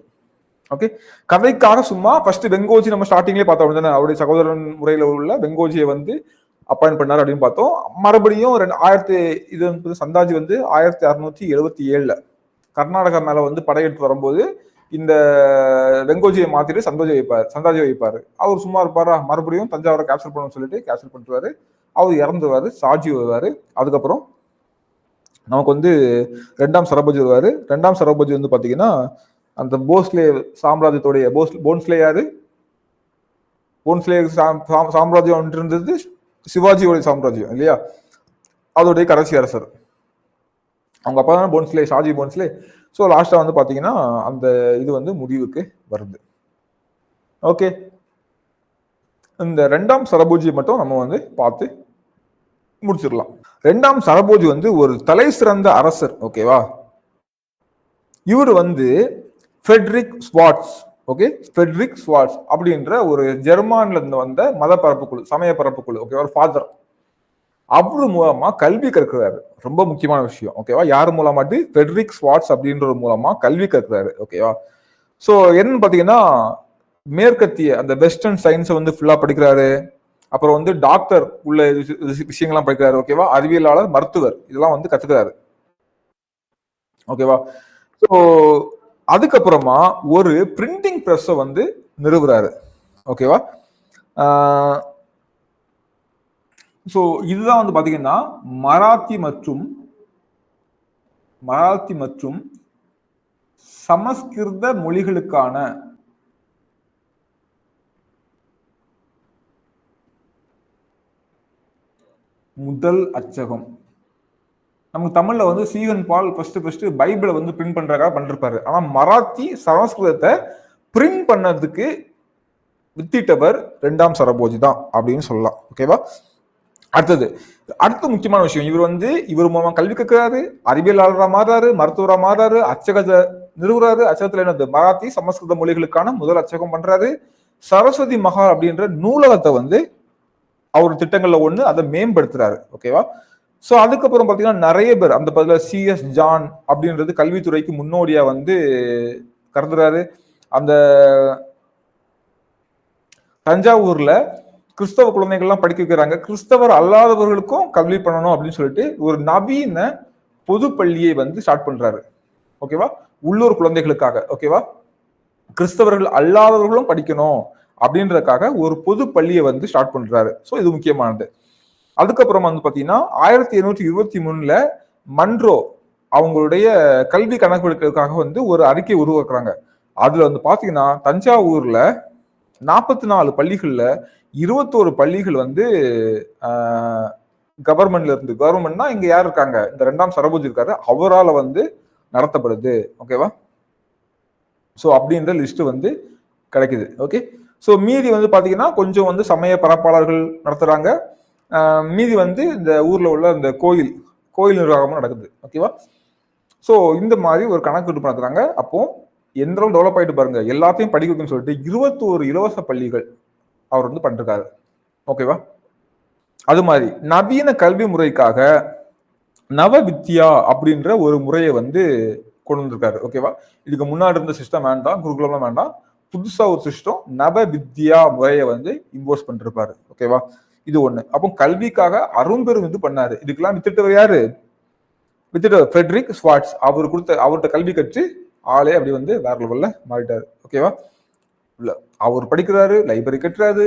ஓகே, கதைக்காக சும்மா ஃபர்ஸ்ட் வெங்கோஜி நம்ம ஸ்டார்டிங்லேயே பார்த்தோம். அவருடைய சகோதரன் முறையில உள்ள வெங்கோஜியை வந்து அப்பாயிண்ட் பண்ணார் அப்படின்னு பார்த்தோம். மறுபடியும் இது வந்து சந்தாஜி வந்து 1677ல கர்நாடகா மேல வந்து படையெடுத்து வரும்போது இந்த வெங்கோஜியை மாத்திட்டு சந்தாஜி வைப்பாரு. அவர் சும்மா இருப்பாரா? மறுபடியும் தஞ்சாவூரை கேப்சர் பண்ணணும்னு சொல்லிட்டு கேப்சர் பண்ணிட்டுவாரு. அவர் இறந்துருவாரு. ஷாஜி வருவாரு. அதுக்கப்புறம் நமக்கு வந்து 2ஆம் சரபோஜி வருவாரு. 2ஆம் சரபோஜி வந்து பாத்தீங்கன்னா அந்த போன்ஸ்லே சாம்ராஜ்யத்துடைய போன்ஸ்லே யாரு? போன்ஸ்லே சாம்ராஜ்யம் இருந்தது சிவாஜியோடைய சாம்ராஜ்யம் இல்லையா? அதோடைய கடைசி அரசர் அவங்க அப்பா தான் போன்ஸ்லே, ஷாஜி போன்ஸ்லே. ஸோ லாஸ்டா வந்து பாத்தீங்கன்னா அந்த இது வந்து முடிவுக்கு வருது. ஓகே, இந்த 2ஆம் சரபோஜியை மட்டும் நம்ம வந்து பார்த்து முடிச்சிடலாம். 2ஆம் சரபோஜி வந்து ஒரு தலை சிறந்த அரசர். ஓகேவா? இவர் வந்து Friedrich swords, okay, Friedrich swords அப்படின்ற ஒரு ஜெர்மான்ல இருந்து வந்த மத பரப்புக்குழு, சமய பரப்புக்குழு, ஓகே, ஒரு ஃபாதர். அவரு மூலமா கல்வி கற்கிறாரு. ரொம்ப முக்கியமான விஷயம். ஓகேவா? யார் மூலமாட்டு? ஃபெட்ரிக் ஸ்வாட்ஸ் அப்படின்ற மூலமா கல்வி கற்கிறாரு. ஓகேவா? ஸோ என்னன்னு பாத்தீங்கன்னா மேற்கத்திய அந்த வெஸ்டர்ன் சயின்ஸை வந்து ஃபுல்லா படிக்கிறாரு. அப்புறம் வந்து டாக்டர் உள்ள விஷயங்கள்லாம் படிக்கிறாரு. ஓகேவா? அறிவியலாளர், மருத்துவர், இதெல்லாம் வந்து கத்துக்கிறாரு. ஓகேவா? ஸோ அதுக்கப்புறமா ஒரு பிரிண்டிங் பிரஸ் வந்து நிறுவுறாரு. ஓகேவா? ஸோ இதுதான் வந்து பாத்தீங்கன்னா மராத்தி மற்றும் சமஸ்கிருத மொழிகளுக்கான முதல் அச்சகம். நமக்கு தமிழ்ல வந்து சீகன் பால் ஃபர்ஸ்ட் பைபிளை வந்து பிரிண்ட் பண்றதுக்காக பண்ணிருப்பாரு. ஆனா மராத்தி சமஸ்கிருதத்தை பிரிண்ட் பண்ணதுக்கு வித்திட்டவர் 2ஆம் சரபோஜி தான் அப்படின்னு சொல்லலாம். ஓகேவா? அடுத்தது அடுத்த முக்கியமான விஷயம், இவர் மூலமா கல்வி கற்கிறாரு, அறிவியலாளரா மாறாரு, மருத்துவரா மாறாரு, அச்சகத்தை நிறுவுறாரு. அச்சகத்துல என்னது மராத்தி சமஸ்கிருத மொழிகளுக்கான முதல் அச்சகம் பண்றாரு. சரஸ்வதி மஹால் அப்படின்ற நூலகத்தை அவர் திட்டங்கள்ல ஒண்ணு அதை மேம்படுத்துறாரு. ஓகேவா? சோ அதுக்கப்புறம் பாத்தீங்கன்னா நிறைய பேர் அந்த பதில CS ஜான் அப்படின்றது கல்வித்துறைக்கு முன்னோடியா கருதுறாரு. அந்த தஞ்சாவூர்ல கிறிஸ்தவ குழந்தைகள்லாம் படிக்க வைக்கிறாங்க. கிறிஸ்தவர் அல்லாதவர்களுக்கும் கல்வி பண்ணணும் அப்படின்னு சொல்லிட்டு ஒரு நவீன பொது பள்ளியை ஸ்டார்ட் பண்றாரு. ஓகேவா? உள்ளூர் குழந்தைகளுக்காக. ஓகேவா? கிறிஸ்தவர்கள் அல்லாதவர்களும் படிக்கணும் அப்படின்றதுக்காக ஒரு பொது பள்ளியை ஸ்டார்ட் பண்றாரு. ஸோ இது முக்கியமானது. அதுக்கப்புறம் பாத்தீங்கன்னா 1823 மன்றோ அவங்களுடைய கல்வி கணக்கெடுக்கிறதுக்காக ஒரு அறிக்கை உருவாக்குறாங்க. அதுல பாத்தீங்கன்னா தஞ்சாவூர்ல 44 பள்ளிகள்ல 21 பள்ளிகள் கவர்மெண்ட்ல இருந்து, கவர்மெண்ட்னா இங்க யார் இருக்காங்க, இந்த 2ஆம் சரபோஜி இருக்காரு, அவரால் நடத்தப்படுது. ஓகேவா? சோ அப்படின்ற லிஸ்ட் கிடைக்குது. ஓகே. சோ மீதி பாத்தீங்கன்னா கொஞ்சம் சமய பரப்பாளர்கள் நடத்துறாங்க. மீதி இந்த ஊர்ல உள்ள இந்த கோயில் நிர்வாகமும் நடக்குது. ஓகேவா? சோ இந்த மாதிரி ஒரு கணக்கு நடத்துறாங்க. அப்போ எந்த டெவலப் ஆயிட்டு பாருங்க, எல்லாத்தையும் படிக்க வைக்கணும்னு சொல்லிட்டு 21 இலவச பள்ளிகள் அவர் பண்ணிருக்காரு. ஓகேவா? அது மாதிரி நவீன கல்வி முறைக்காக நவ வித்யா அப்படின்ற ஒரு முறையை கொண்டு வந்திருக்காரு. ஓகேவா? இதுக்கு முன்னாடி இருந்த சிஸ்டம் வேண்டாம், குருகுலம் வேண்டாம், புதுசா ஒரு சிஸ்டம் நவ வித்யா முறையை இம்போஸ் பண்ணிருப்பாரு. ஓகேவா? இது ஒண்ணு. அப்போ கல்விக்காக அரும்பெரும் பண்ணாரு. இதுக்கெல்லாம் வித்துட்டவர் யாரு? Frederick Schwartz. அவர்கிட்ட கல்வி கற்று ஆளே அப்படி வேற லெவல்ல மாறிட்டாரு. ஓகேவா? இல்ல அவர் படிக்கிறாரு, லைப்ரரி கட்டுறாரு,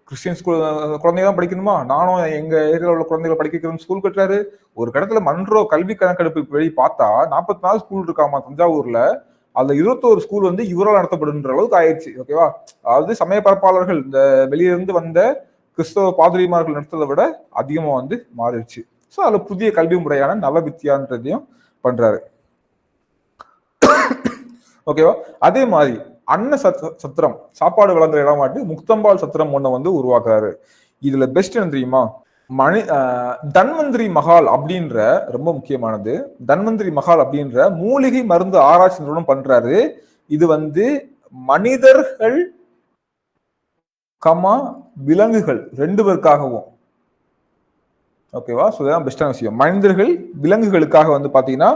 கிறிஸ்டியன் ஸ்கூல் குழந்தைங்க தான் படிக்கணுமா, நானும் எங்க ஏரியாவில் உள்ள குழந்தைகளை படிக்க வைக்கிறேன் ஸ்கூல் கட்டுறாரு. ஒரு இடத்துல மன்றோ கல்வி கணக்கெடுப்பு வெளியே பார்த்தா 44 ஸ்கூல் இருக்காமா தஞ்சாவூர்ல. அதுல 21 ஸ்கூல் இவரால் நடத்தப்படுன்ற அளவுக்கு ஆயிடுச்சு. ஓகேவா? அதாவது சமய பரப்பாளர்கள் இந்த வெளியிலிருந்து வந்த கிறிஸ்தவ பாதிரிமார்கள் நடத்ததை விட அதிகமா மாறிடுச்சு. ஸோ அதுல புதிய கல்வி முறையான நவ வித்யான்றதையும் பண்றாரு. ஓகேவா? அதே மாதிரி அன்ன சத்திரம், சாப்பாடு வழங்குற இடமாட்டு முக்தம்பால் சத்திரம் ஒண்ணு உருவாக்குறாரு. இதுல பெஸ்ட் என்ன தெரியுமா? தன்வந்திரி மஹால் அப்படின்ற ரொம்ப முக்கியமானது. தன்வந்திரி மஹால் அப்படின்ற மூலிகை மருந்து ஆராய்ச்சி நிறுவனம் பண்றாரு. இது மனிதர்கள் விலங்குகள் 2 பேருக்காகவும். ஓகேவா? ஸோ இதுதான் பெஸ்டான விஷயம். மனிதர்கள் விலங்குகளுக்காக பாத்தீங்கன்னா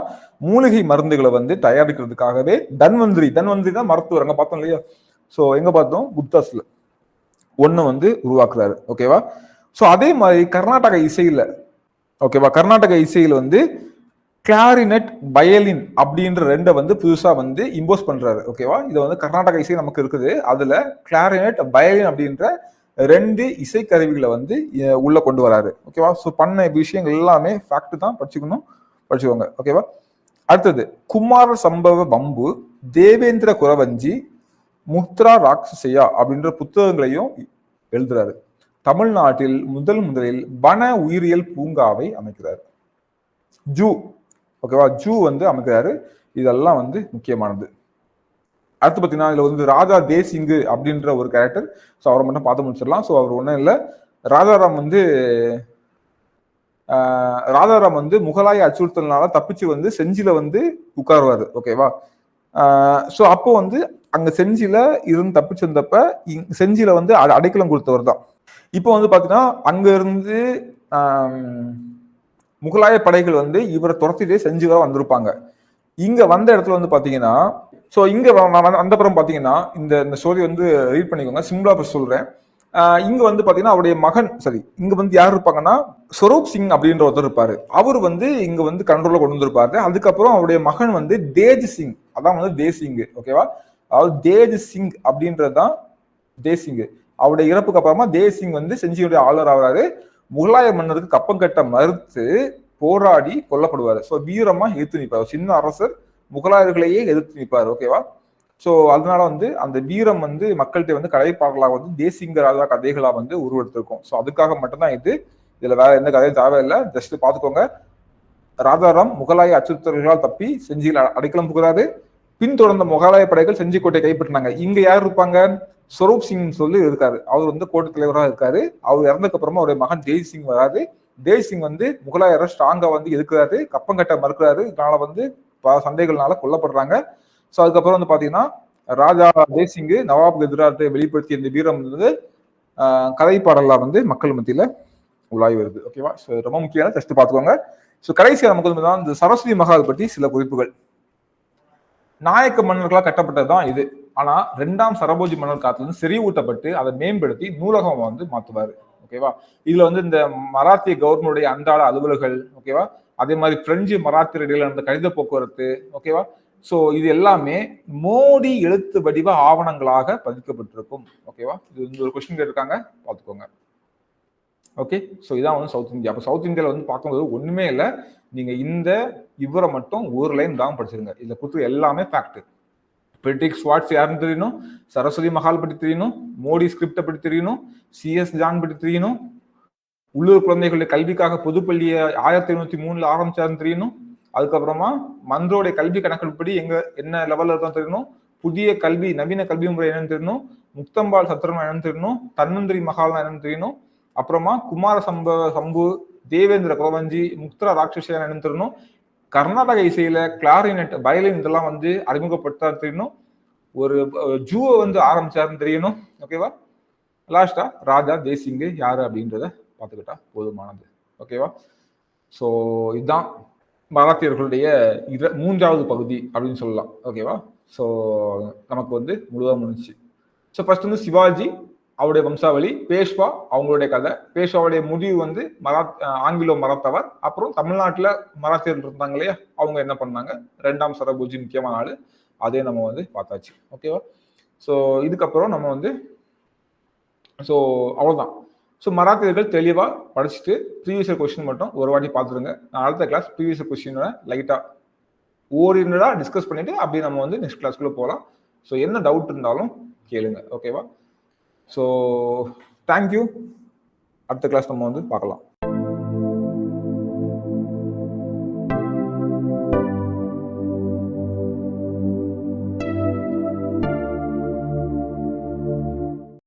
மூலிகை மருந்துகளை தயாரிக்கிறதுக்காகவே தன்வந்திரி தான் மருத்துவர். அங்க பார்த்தோம் இல்லையா? ஸோ எங்க பார்த்தோம்? குப்தாஸ்ல ஒண்ணு உருவாக்குறாரு. ஓகேவா? ஸோ அதே மாதிரி கர்நாடக இசையில, ஓகேவா, கர்நாடக இசையில கிளாரினட் வயலின் அப்படின்ற 2 புதுசா இம்போஸ் பண்றாரு. ஓகேவா? இது கர்நாடக இசை நமக்கு இருக்குது. அதுல கிளாரினட் வயலின் அப்படின்ற 2 இசைக்கருவிகளை உள்ள கொண்டு வராரு. ஓகேவா? ஸோ பண்ண விஷயங்கள் எல்லாமே ஃபேக்ட் தான், படிச்சுக்கோங்க. ஓகேவா? அடுத்தது குமார சம்பவ பம்பு, தேவேந்திர குரவஞ்சி, முத்ரா ராட்சசையா அப்படின்ற புத்தகங்களையும் எழுதுறாரு. தமிழ்நாட்டில் முதலில் வன உயிரியல் பூங்காவை அமைக்கிறார். ஜூ. ஓகேவா? ஜூ அமைக்கிறாரு. இதெல்லாம் முக்கியமானது. அடுத்து பார்த்தீங்கன்னா இதுல ராஜா தேசிங்கு அப்படின்ற ஒரு கேரக்டர். ஸோ அவரை மட்டும் பார்த்து முடிச்சிடலாம். ஸோ அவர் ஒன்றும் இல்லை, ராஜாராம் முகலாய அச்சுறுத்தல்னால தப்பிச்சு செஞ்சில உட்காருவாரு. ஓகேவா? ஸோ அப்போ அங்க செஞ்சில இருந்து தப்பிச்சு வந்தப்ப செஞ்சில அடைக்கலம் கொடுத்தவர் தான். இப்போ பாத்தீங்கன்னா அங்க இருந்து முகலாய படைகள் இவரை துரத்திட்டே செஞ்சு வர வந்திருப்பாங்க. இங்க வந்த இடத்துல பாத்தீங்கன்னா, ஸோ இங்க அந்த புறம் பாத்தீங்கன்னா இந்த ஸ்டோரி ரீட் பண்ணிக்கோங்க, சிம்பிளா சொல்றேன். இங்க பாத்தீங்கன்னா அவருடைய மகன், சரி, இங்க யார் இருப்பாங்கன்னா ஸ்வரூப் சிங் அப்படின்ற ஒருத்தர் இருப்பாரு. அவர் இங்க கண்ட்ரோல கொண்டு வந்திருப்பாரு. அதுக்கப்புறம் அவருடைய மகன் தேஜ் சிங், அதான் தேசிங். ஓகேவா? அதாவது தேஜ் சிங் அப்படின்றதுதான் தேசிங். அவருடைய இறப்புக்கு அப்புறமா தேசிங் செஞ்சியுடைய ஆளுநர் ஆகிறாரு. முகலாய மன்னருக்கு கப்பம் கட்ட மறுத்து போராடி கொல்லப்படுவாரு. ஸோ வீரமா எதிர்த்து நிற்பார். சின்ன அரசர் முகலாயர்களையே எதிர்த்து நிற்பார். ஓகேவா? ஸோ அதனால அந்த வீரம் மக்கள்கிட்ட கதைப்பாடலாக தேசிங்க ராஜா கதைகளா உருவெடுத்திருக்கும். ஸோ அதுக்காக மட்டும்தான் இதுல வேற எந்த கதையும் தேவையில்லை, ஜஸ்ட் பாத்துக்கோங்க. ராஜாராம் முகலாய அச்சுறுத்தல்களால் தப்பி செஞ்சியில் அடைக்கலம் புகிறாரு. பின்தொடர்ந்த முகலாய படைகள் செஞ்சி கோட்டை கைப்பற்றினாங்க. இங்க யார் இருப்பாங்க? ஸ்வரூப் சிங் சொல்லி இருக்காரு. அவர் கோட்டை தலைவராக இருக்காரு. அவர் இறந்ததுக்கு அப்புறமா அவருடைய மகன் தேஜ் சிங் வராது. தேசிங் வந்து முகலாயரை ஸ்ட்ராங்கா வந்து எதுக்குறாரு, கப்பம் கட்ட மறுக்கிறாரு. இதனால வந்து பல சண்டைகள்னால கொல்லப்படுறாங்க. ஸோ அதுக்கப்புறம் வந்து பாத்தீங்கன்னா ராஜா தேசிங்கு நவாபுக்கு எதிராக வெளிப்படுத்திய இந்த வீரம் வந்து கதை பாடலா வந்து மக்கள் மத்தியில உலாய் வருது. ஓகேவா? ஸோ ரொம்ப முக்கியமான டெஸ்ட் பார்த்துக்கோங்க. ஸோ கடைசியாக நமக்கு வந்து இந்த சரஸ்வதி மகால் பற்றி சில குறிப்புகள். நாயக்க மன்னர்களால் கட்டப்பட்டதுதான் இது. ஆனா 2ஆம் சரபோஜி மன்னர் காலத்துல இருந்து செறிவூட்டப்பட்டு அதை மேம்படுத்தி நூலகம் வந்து மாத்துவாரு. ஓகேவா? இதுல வந்து இந்த மராத்திய கவர்மெண்டுடைய அன்றாட அலுவல்கள், ஓகேவா? அதே மாதிரி பிரெஞ்சு மராத்தியர் இடையில நடந்த கடித போக்குவரத்து, ஓகேவா? சோ இது எல்லாமே மோடி எழுத்து வடிவ ஆவணங்களாக பதிக்கப்பட்டிருக்கும். ஓகேவா? இது இந்த ஒரு கொஸ்டின் கேட்டிருக்காங்க, பார்த்துக்கோங்க. ஓகே, ஸோ இதான் வந்து சவுத் இந்தியா. அப்போ சவுத் இந்தியாவில் வந்து பார்க்கும்போது ஒண்ணுமே இல்லை. நீங்க இந்த இவரை மட்டும் ஒரு லைன் தான் படிச்சிருங்க. இதுல கொடுத்து எல்லாமே ஃபேக்ட். பிரிட்டிக் ஸ்வாட்ஸ் யாருன்னு தெரியணும், சரஸ்வதி மஹால் பற்றி தெரியணும், மோடி ஸ்கிரிப்டை பற்றி தெரியணும், சிஎஸ் ஜான் பற்றி தெரியணும், உள்ளூர் குழந்தைகளுடைய கல்விக்காக பொதுப்பள்ளியை 1703 ஆரம்பிச்சாருன்னு தெரியணும். அதுக்கப்புறமா மன்றோடைய கல்வி கணக்கெடுப்படி எங்க என்ன லெவல்ல இருக்கோம் தெரியணும். புதிய கல்வி நவீன கல்வி முறை என்னன்னு தெரியணும். முக்தம்பால் சத்திரம் என்னன்னு தெரியணும். தன்வந்திரி மஹால் என்னன்னு தெரியணும். அப்புறமா குமார சம்பு, தேவேந்திர குலவஞ்சி, முக்தரா ராட்சசியா என்னன்னு தெரியணும். கர்நாடக இசையில கிளாரினட், வயலின் இதெல்லாம் வந்து அறிமுகப்படுத்தா தெரியணும். ஒரு ஜூவை வந்து ஆரம்பிச்சாருன்னு தெரியணும். ஓகேவா? லாஸ்டா ராஜா தேசிங்கு யாரு அப்படின்றத பார்த்துக்கிட்டா போதுமானது. ஓகேவா? ஸோ இதுதான் மராத்தியர்களுடைய 3வது பகுதி அப்படின்னு சொல்லலாம். ஓகேவா? ஸோ நமக்கு வந்து முழுவதும் முடிஞ்சிச்சு. ஸோ ஃபர்ஸ்ட் வந்து சிவாஜி, அவருடைய வம்சாவளி, பேஷ்வா அவங்களுடைய கதை, பேஷ்வாவுடைய முடிவு வந்து ஆங்கிலோ மராத்தவர், அப்புறம் தமிழ்நாட்டில் மராத்தியர்கள் இருந்தாங்க இல்லையா, அவங்க என்ன பண்ணாங்க, 2ஆம் சரபோஜி முக்கியமான ஆளு, அதே நம்ம வந்து பார்த்தாச்சு. ஓகேவா? ஸோ இதுக்கப்புறம் நம்ம வந்து ஸோ அவ்வளோதான். ஸோ மராத்தியர்கள் தெளிவாக படிச்சுட்டு ப்ரீவியஸ் கொஸ்டின் மட்டும் ஒரு வாட்டி பார்த்துருங்க. நான் அடுத்த கிளாஸ் ப்ரீவியஸ் கொஸ்டினை லைட்டாக ஓரினடாக டிஸ்கஸ் பண்ணிட்டு அப்படியே நம்ம வந்து நெக்ஸ்ட் கிளாஸ்க்குள்ளே போகலாம். ஸோ என்ன டவுட் இருந்தாலும் கேளுங்க. ஓகேவா? So thank you. அடுத்த கிளாஸ் நம்ம வந்து பார்க்கலாம்.